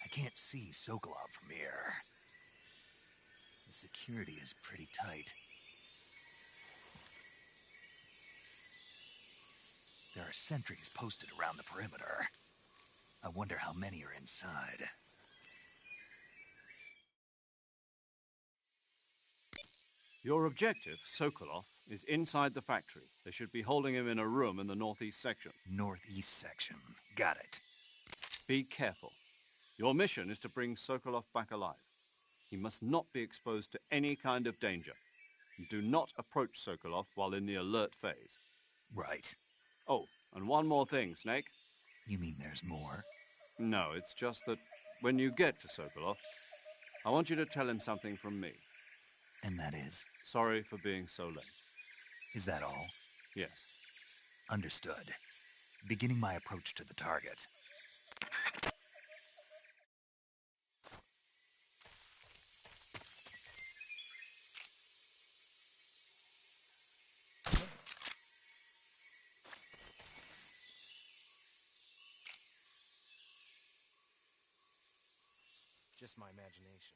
can't see Sokolov from here. The security is pretty tight. There are sentries posted around the perimeter. I wonder how many are inside. Your objective, Sokolov, is inside the factory. They should be holding him in a room in the northeast section. Northeast section. Got it. Be careful. Your mission is to bring Sokolov back alive. He must not be exposed to any kind of danger. Do not approach Sokolov while in the alert phase. Right. Oh, and one more thing, Snake. You mean there's more? No, it's just that when you get to Sokolov, I want you to tell him something from me. And that is? Sorry for being so late. Is that all? Yes. Understood. Beginning my approach to the target. Just my imagination.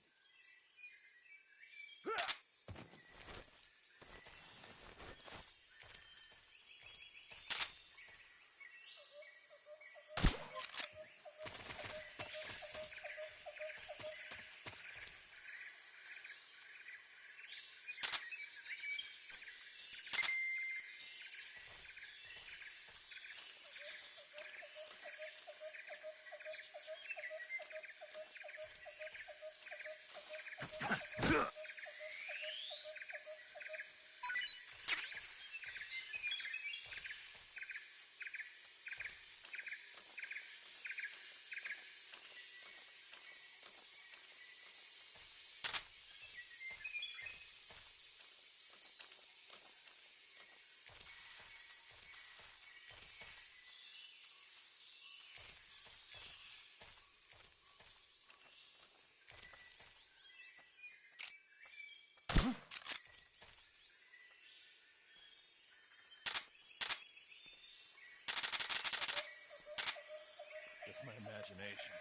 Just my imagination.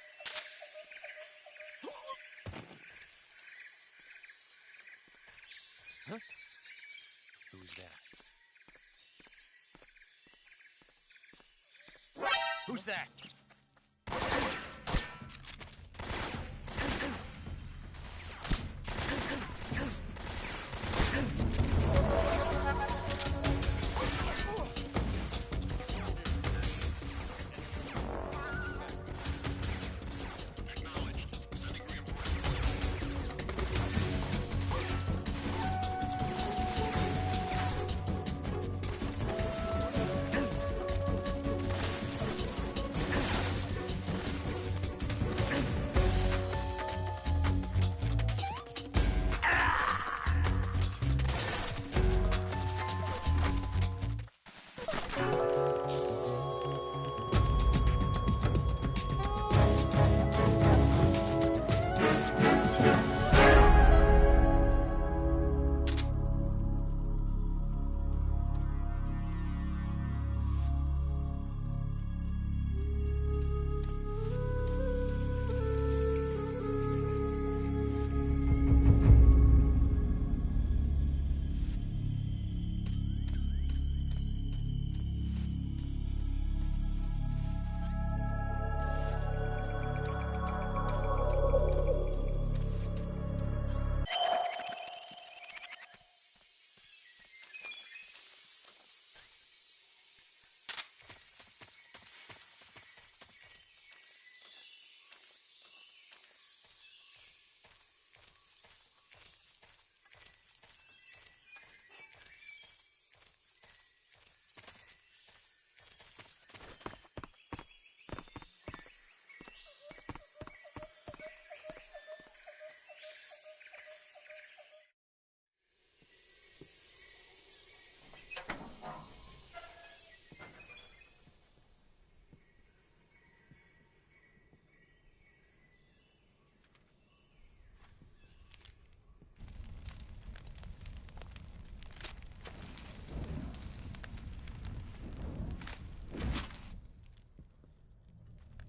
Huh? Who's that? Who's that? Acknowledged. Sending reinforcements.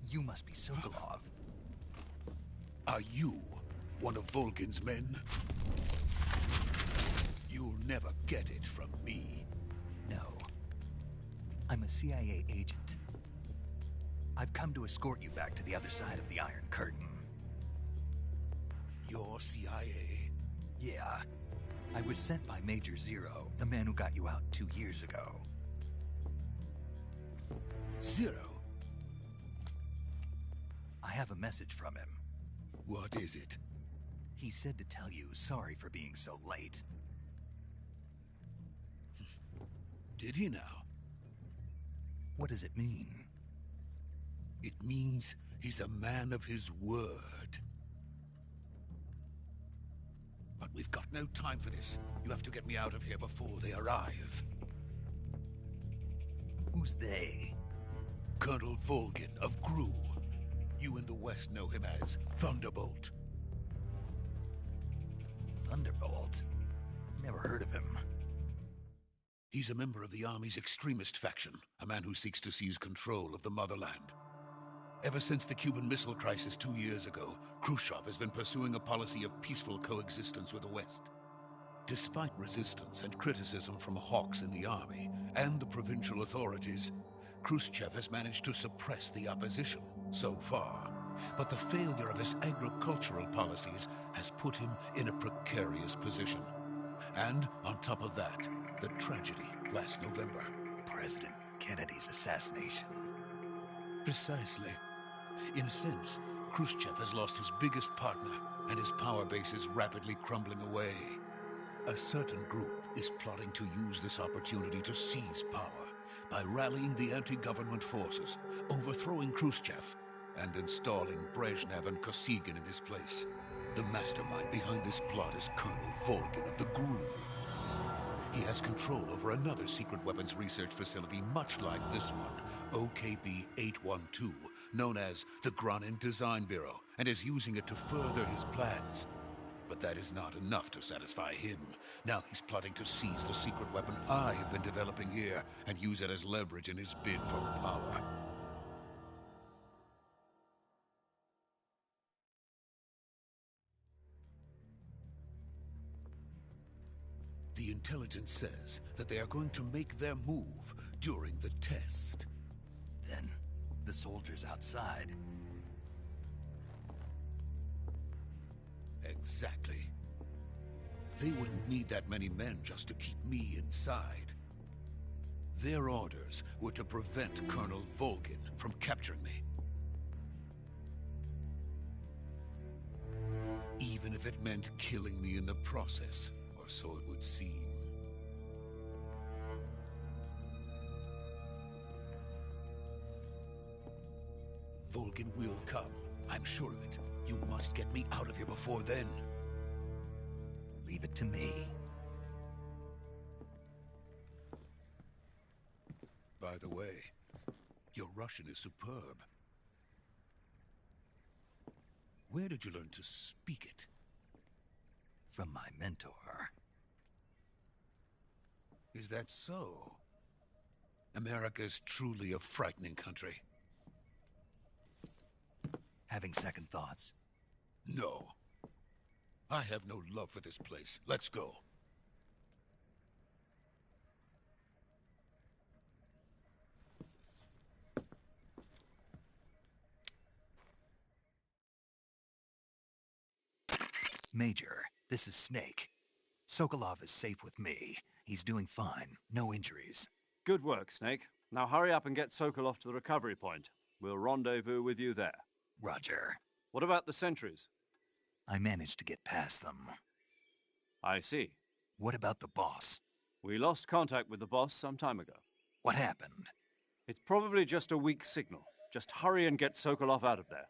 You must be Sokolov. Are you one of Volgin's men? You'll never get it from me. No. I'm a CIA agent. I've come to escort you back to the other side of the Iron Curtain. You're CIA? Yeah. I was sent by Major Zero, the man who got you out 2 years ago. Zero? I have a message from him. What is it? He said to tell you sorry for being so late. Did he now? What does it mean? It means he's a man of his word. But we've got no time for this. You have to get me out of here before they arrive. Who's they? Colonel Volgin of Gru. You in the West know him as Thunderbolt. Thunderbolt? Never heard of him. He's a member of the Army's extremist faction, a man who seeks to seize control of the motherland. Ever since the Cuban Missile Crisis 2 years ago, Khrushchev has been pursuing a policy of peaceful coexistence with the West. Despite resistance and criticism from hawks in the army and the provincial authorities, Khrushchev has managed to suppress the opposition so far. But the failure of his agricultural policies has put him in a precarious position. And on top of that, the tragedy last November. President Kennedy's assassination. Precisely. In a sense, Khrushchev has lost his biggest partner, and his power base is rapidly crumbling away. A certain group is plotting to use this opportunity to seize power by rallying the anti-government forces, overthrowing Khrushchev, and installing Brezhnev and Kosygin in his place. The mastermind behind this plot is Colonel Volgin of the GRU. He has control over another secret weapons research facility much like this one, OKB-812, known as the Granin Design Bureau, and is using it to further his plans. But that is not enough to satisfy him. Now he's plotting to seize the secret weapon I have been developing here and use it as leverage in his bid for power. The intelligence says that they are going to make their move during the test. Then, the soldiers outside. Exactly. They wouldn't need that many men just to keep me inside. Their orders were to prevent Colonel Volgin from capturing me. Even if it meant killing me in the process, or so it would seem. Volgin will come. I'm sure of it. You must get me out of here before then. Leave it to me. By the way, your Russian is superb. Where did you learn to speak it? From my mentor. Is that so? America is truly a frightening country. Having second thoughts? No. I have no love for this place. Let's go. Major, this is Snake. Sokolov is safe with me. He's doing fine. No injuries. Good work, Snake. Now hurry up and get Sokolov to the recovery point. We'll rendezvous with you there. Roger. What about the sentries? I managed to get past them. I see. What about the boss? We lost contact with the boss some time ago. What happened? It's probably just a weak signal. Just hurry and get Sokolov out of there.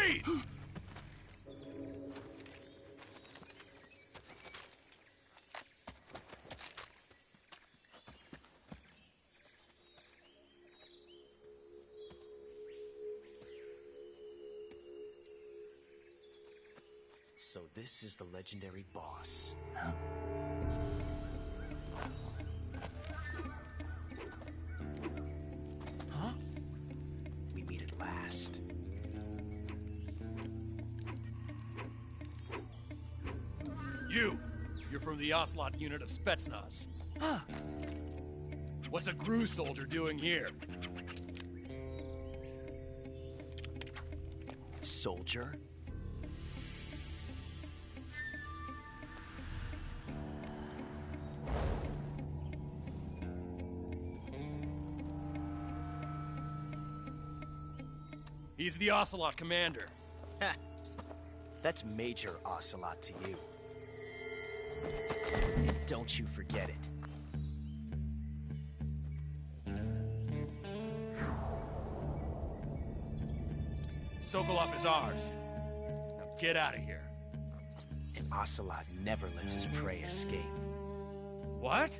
Freeze! So this is the legendary boss. Huh? We meet at last. You're from the Ocelot unit of Spetsnaz. Huh. What's a GRU soldier doing here? Soldier? He's the Ocelot commander. Ha! That's Major Ocelot to you. And don't you forget it. Sokolov is ours. Now get out of here. And Ocelot never lets his prey escape. What?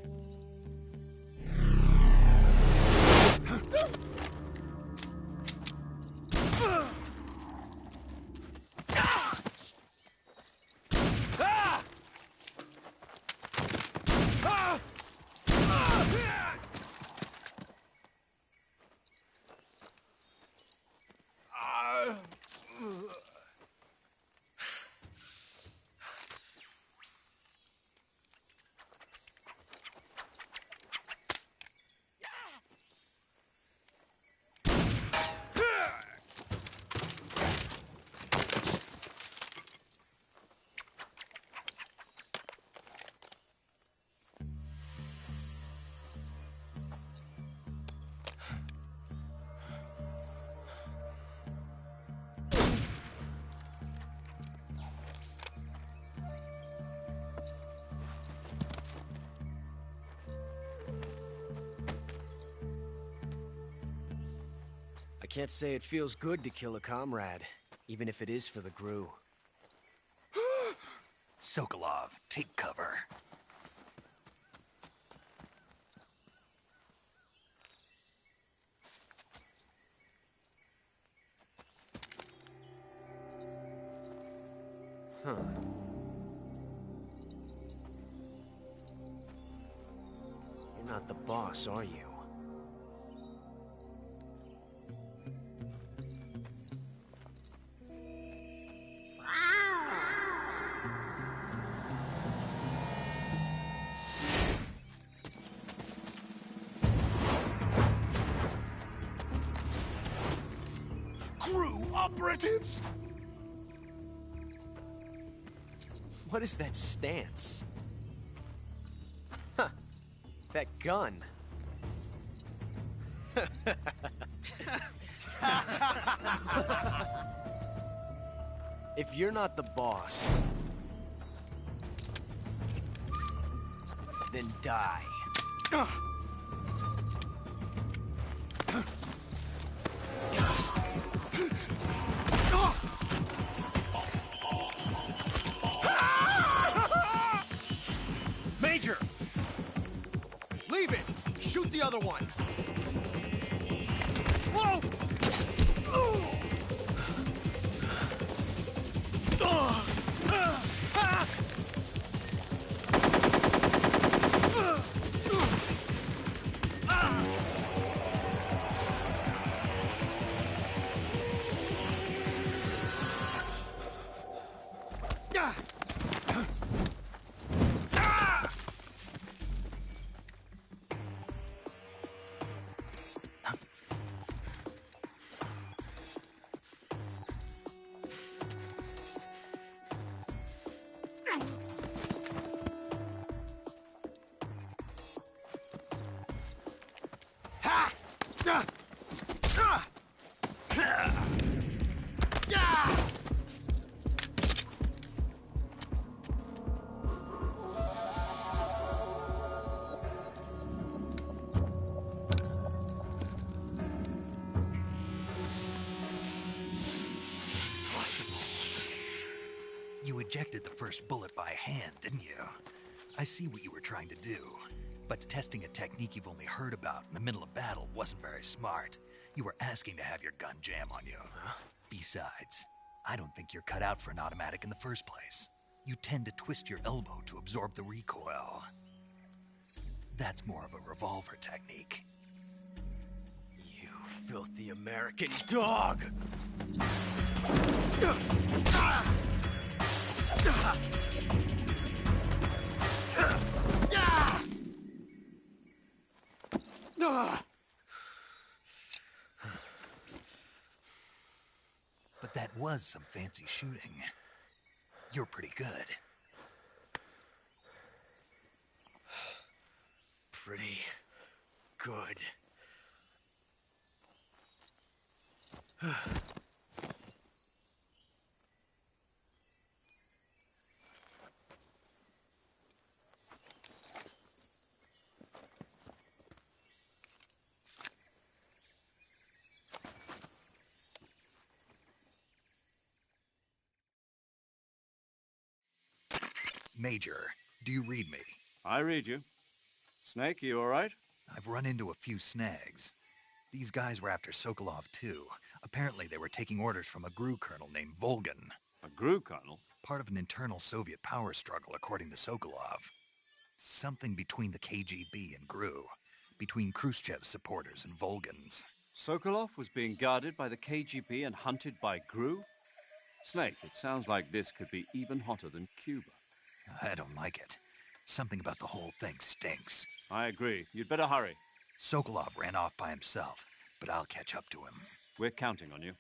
I can't say it feels good to kill a comrade, even if it is for the GRU. Sokolov, take cover. Huh. You're not the boss, are you? GRU operatives! What is that stance? Huh. That gun. If you're not the boss, then die. Major! Leave it! Shoot the other one! Whoa! ejected the first bullet by hand, didn't you? I see what you were trying to do. But testing a technique you've only heard about in the middle of battle wasn't very smart. You were asking to have your gun jam on you. Huh? Besides, I don't think you're cut out for an automatic in the first place. You tend to twist your elbow to absorb the recoil. That's more of a revolver technique. You filthy American dog! But that was some fancy shooting. You're pretty good. Pretty good. Major, do you read me? I read you. Snake, you all right? I've run into a few snags. These guys were after Sokolov too. Apparently they were taking orders from a GRU colonel named Volgan. A GRU colonel? Part of an internal Soviet power struggle, according to Sokolov. Something between the KGB and GRU. Between Khrushchev's supporters and Volgan's. Sokolov was being guarded by the KGB and hunted by GRU? Snake, it sounds like this could be even hotter than Cuba. I don't like it. Something about the whole thing stinks. I agree. You'd better hurry. Sokolov ran off by himself, but I'll catch up to him. We're counting on you.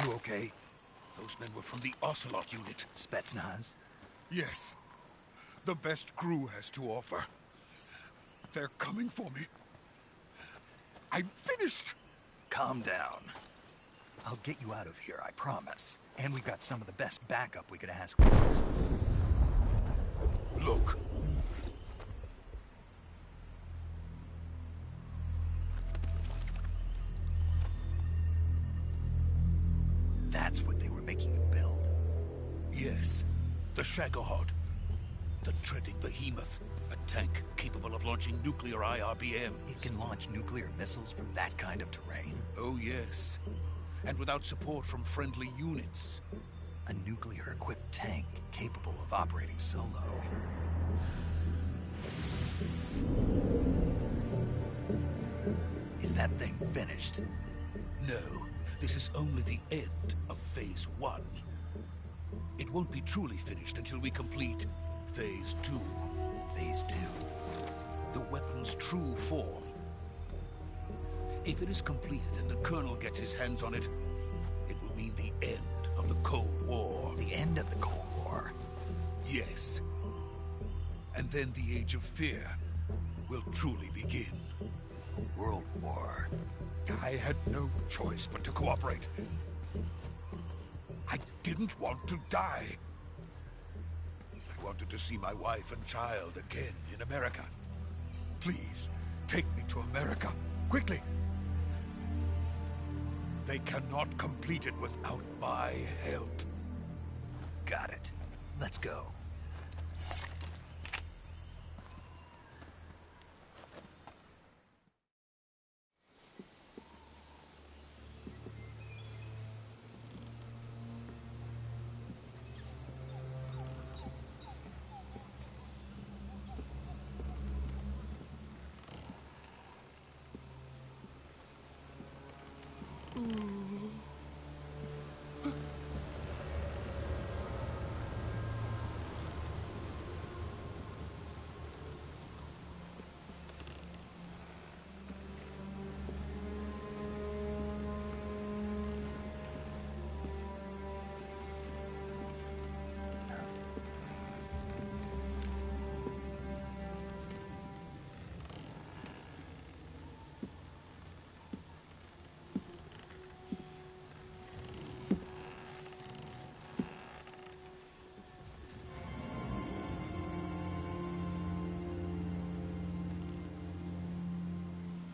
You okay? Those men were from the Ocelot unit. Spetsnaz? Yes. The best GRU has to offer. They're coming for me. I'm finished! Calm down. I'll get you out of here, I promise. And we've got some of the best backup we could ask for. Look. That's what they were making you build. Yes. The Shagohod. The treading behemoth. A tank capable of launching nuclear IRBMs. It can launch nuclear missiles from that kind of terrain? Oh, yes. And without support from friendly units. A nuclear-equipped tank capable of operating solo. Is that thing finished? No. This is only the end of Phase 1. It won't be truly finished until we complete Phase 2. Phase 2? The weapon's true form. If it is completed and the Colonel gets his hands on it, it will mean the end of the Cold War. The end of the Cold War? Yes. And then the Age of Fear will truly begin. A world war. I had no choice but to cooperate. I didn't want to die. I wanted to see my wife and child again in America. Please, take me to America, quickly. They cannot complete it without my help. Got it. Let's go.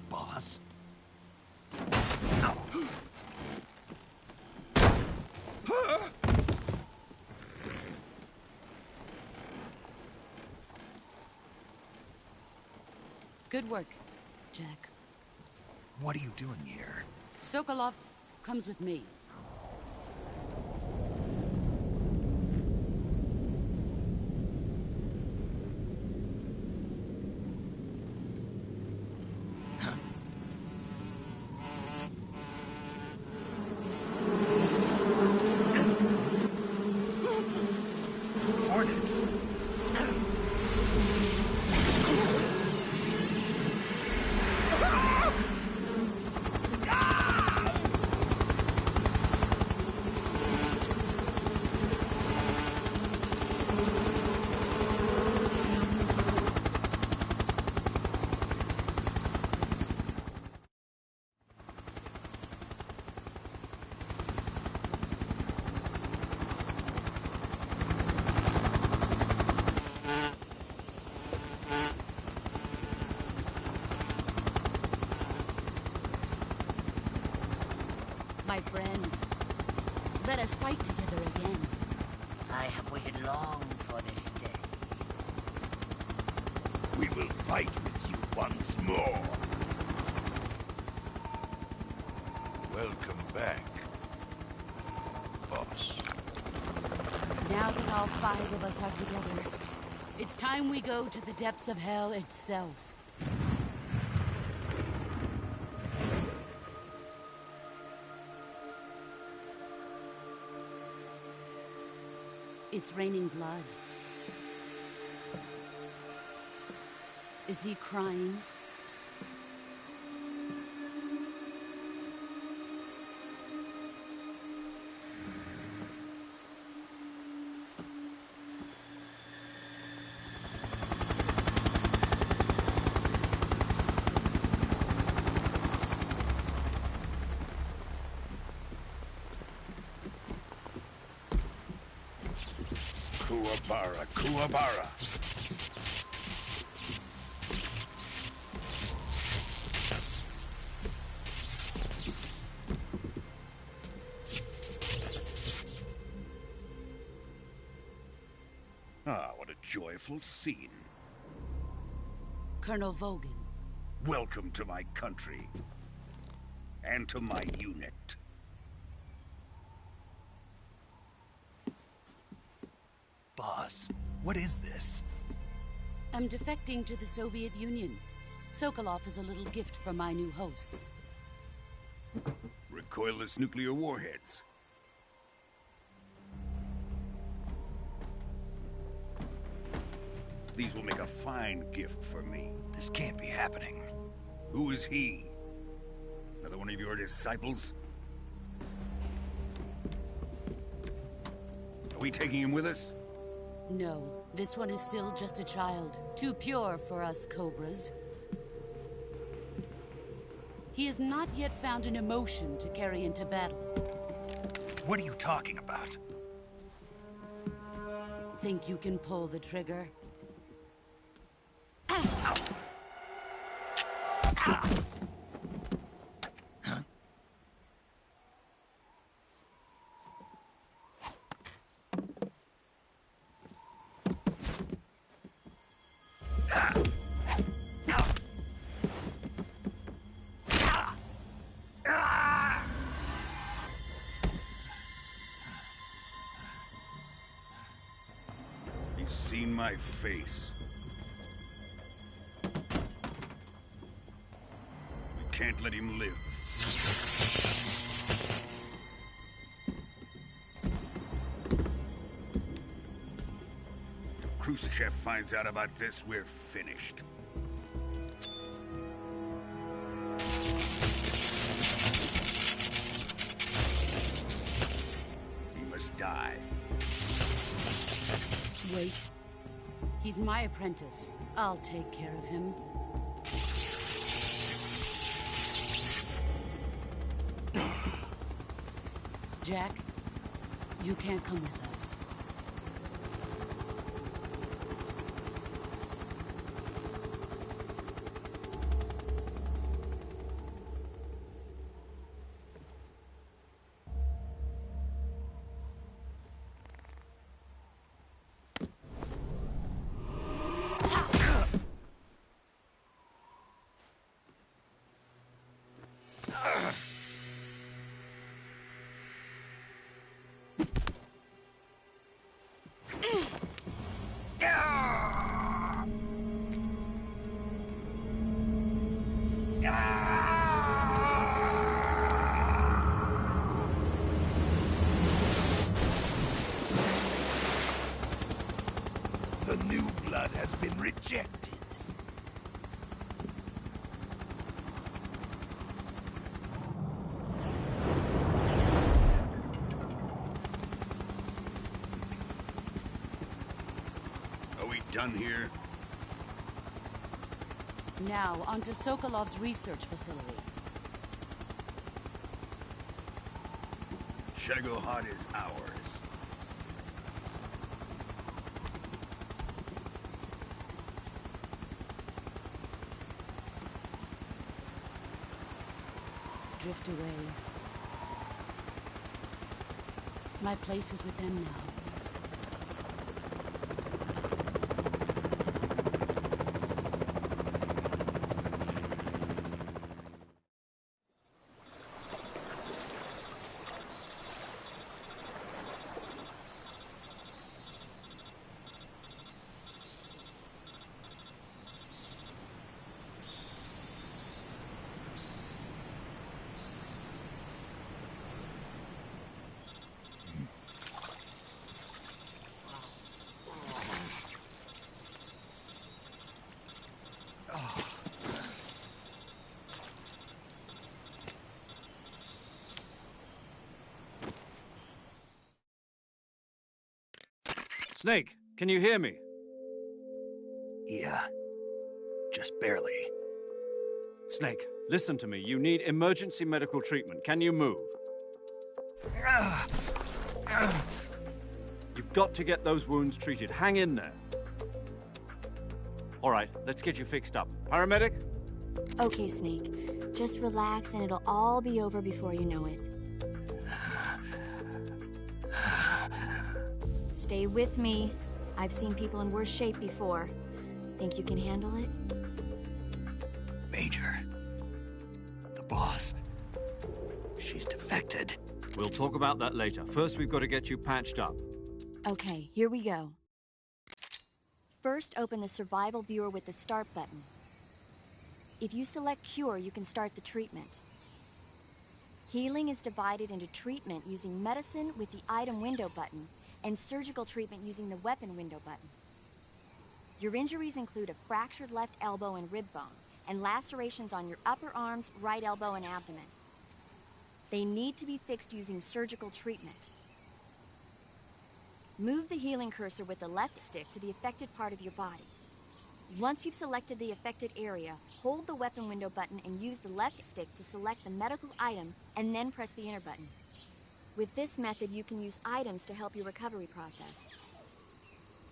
Boss? Good work, Jack. What are you doing here? Sokolov comes with me. Hornets? My friends, let us fight together again. I have waited long for this day. We will fight with you once more. Welcome back, boss. Now that all 5 of us are together, it's time we go to the depths of hell itself. It's raining blood. Is he crying? Kuwabara, Kuwabara. Ah, what a joyful scene. Colonel Vogan. Welcome to my country. And to my unit. Boss, what is this? I'm defecting to the Soviet Union. Sokolov is a little gift from my new hosts. Recoilless nuclear warheads. These will make a fine gift for me. This can't be happening. Who is he? Another one of your disciples? Are we taking him with us? No, this one is still just a child. Too pure for us Cobras. He has not yet found an emotion to carry into battle. What are you talking about? Think you can pull the trigger? Seen my face. We can't let him live. If Khrushchev finds out about this, we're finished. He must die. Wait. He's my apprentice. I'll take care of him. Jack, you can't come with us. The new blood has been rejected. Are we done here? Now, onto Sokolov's research facility. Shagohod is ours. Drift away. My place is with them now. Snake, can you hear me? Yeah. Just barely. Snake, listen to me. You need emergency medical treatment. Can you move? You've got to get those wounds treated. Hang in there. All right, let's get you fixed up. Paramedic? Okay, Snake. Just relax and it'll all be over before you know it. Stay with me. I've seen people in worse shape before. Think you can handle it? Major. The boss. She's defected. We'll talk about that later. First, we've got to get you patched up. Okay, here we go. First, open the survival viewer with the start button. If you select cure, you can start the treatment. Healing is divided into treatment using medicine with the item window button and surgical treatment using the weapon window button. Your injuries include a fractured left elbow and rib bone, and lacerations on your upper arms, right elbow, and abdomen. They need to be fixed using surgical treatment. Move the healing cursor with the left stick to the affected part of your body. Once you've selected the affected area, hold the weapon window button and use the left stick to select the medical item, and then press the enter button. With this method, you can use items to help your recovery process.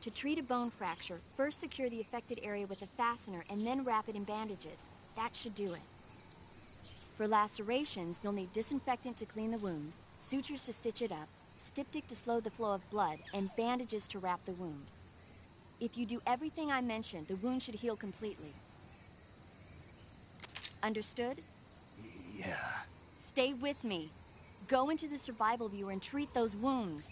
To treat a bone fracture, first secure the affected area with a fastener and then wrap it in bandages. That should do it. For lacerations, you'll need disinfectant to clean the wound, sutures to stitch it up, styptic to slow the flow of blood, and bandages to wrap the wound. If you do everything I mentioned, the wound should heal completely. Understood? Yeah. Stay with me. Go into the survival viewer and treat those wounds.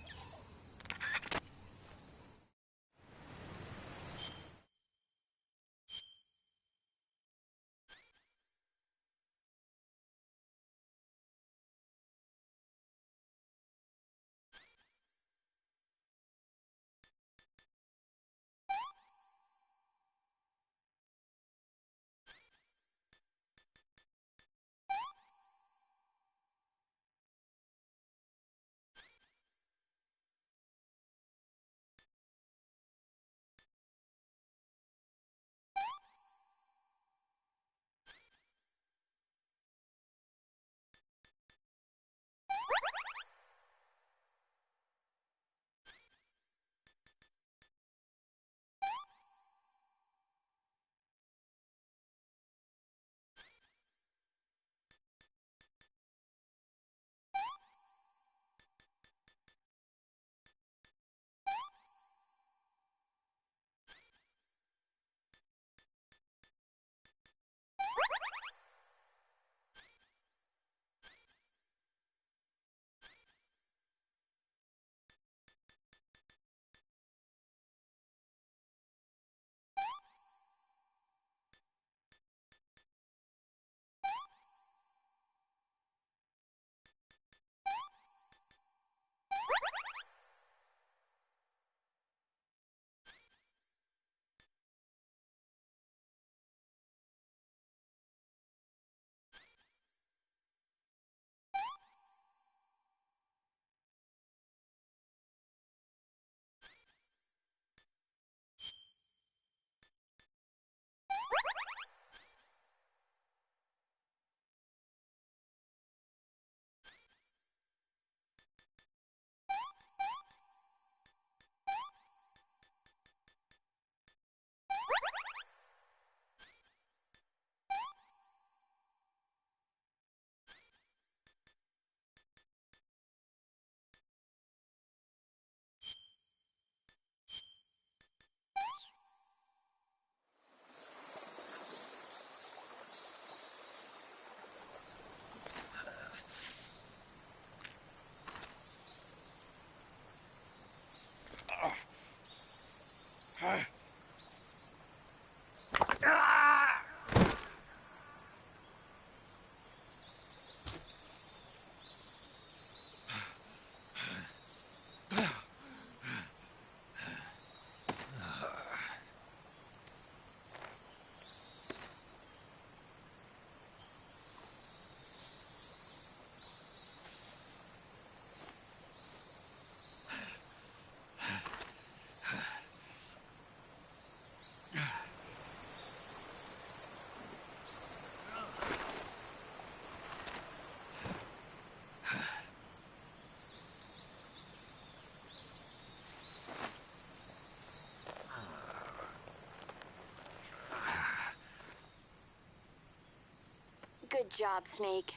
Good job, Snake.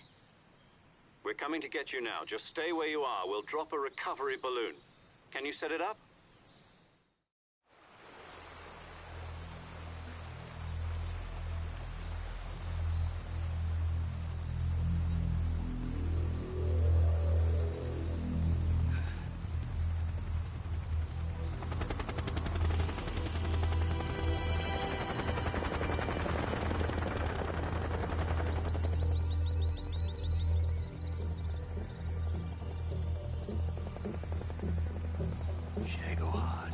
We're coming to get you now. Just stay where you are. We'll drop a recovery balloon. Can you set it up? Shagohod.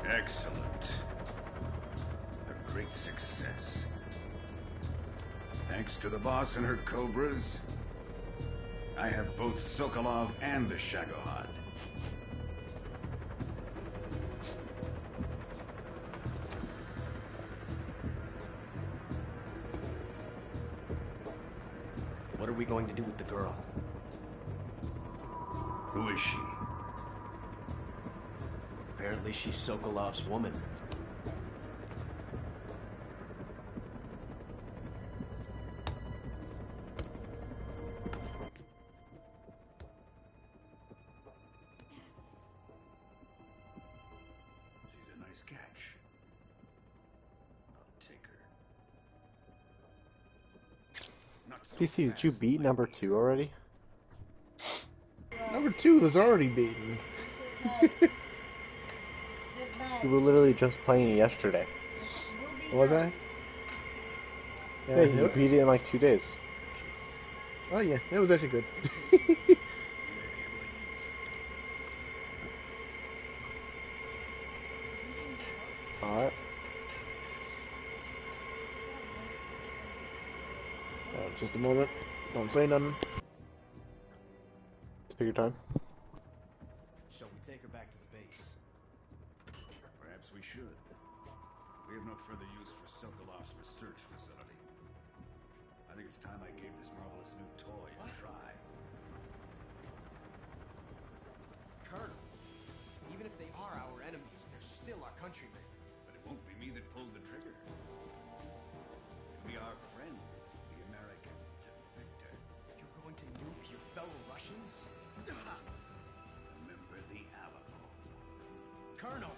Excellent. A great success. Thanks to the boss and her cobras, I have both Sokolov and the Shagohod. What are we going to do with the girl? Who is she? Apparently she's Sokolov's woman. She's a nice catch. I'll take her. Not so DC, did you fast, beat my number dear. 2 already? Number 2 was already beaten. You were literally just playing it yesterday. Was I? Yeah, you beat it in like 2 days. Oh yeah, that was actually good. Alright. Just a moment. Don't say nothing. Take your time. Shall we take her back to the base? Perhaps we should. We have no further use for Sokolov's research facility. I think it's time I gave this marvelous new toy a try. Colonel, even if they are our enemies, they're still our countrymen. But it won't be me that pulled the trigger. It'll be our friend, the American defector. You're going to nuke your fellow Russians? Remember the Alamo. Colonel!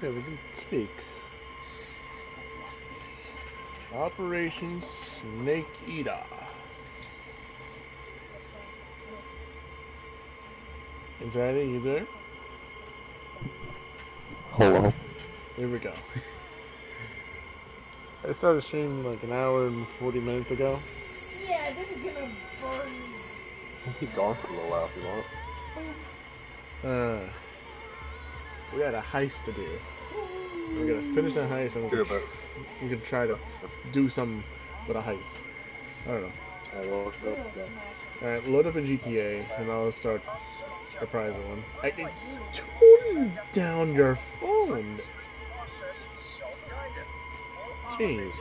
Okay, we can speak. Operation Snake Eater. Anxiety, you there? Hello. Here we go. I started streaming like an hour and 40 minutes ago. Yeah, this is gonna burn me. I'll keep going for a little while if you want. We had a heist to do. We're gonna finish that heist and we're gonna try to do something with a heist. I don't know. Alright, load up a GTA and I'll start a private one. It's turn down your phone. Jeez.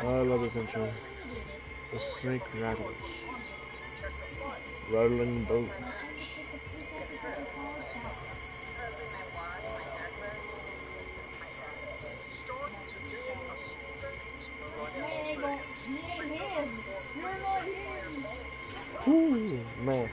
Oh, I love this intro. The snake rattles. Rattling boat. Ooh, man.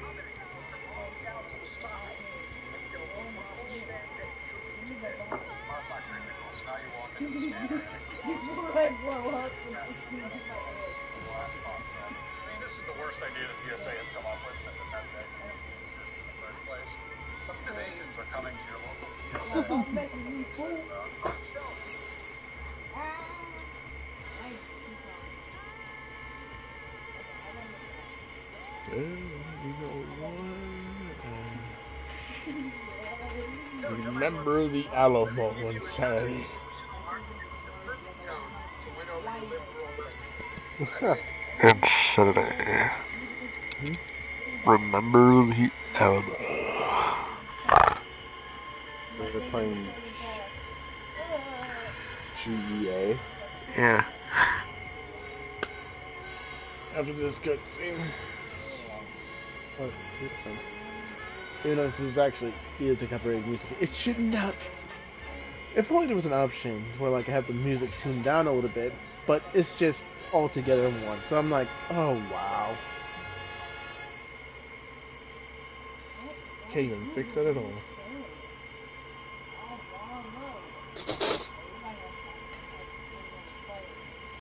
This is the worst idea the TSA has come up with since it had that exist in the first place. Some innovations are coming to your local TSA. Remember the Alamo on Saturday. Saturday. Remember the Alamo. We're playing GEA. Yeah. After this cutscene. Even though this is actually the copyrighted music, it should not. If only there was an option where like I have the music tuned down a little bit, but it's just all together in one. So I'm like, oh wow. Can't even fix that at all.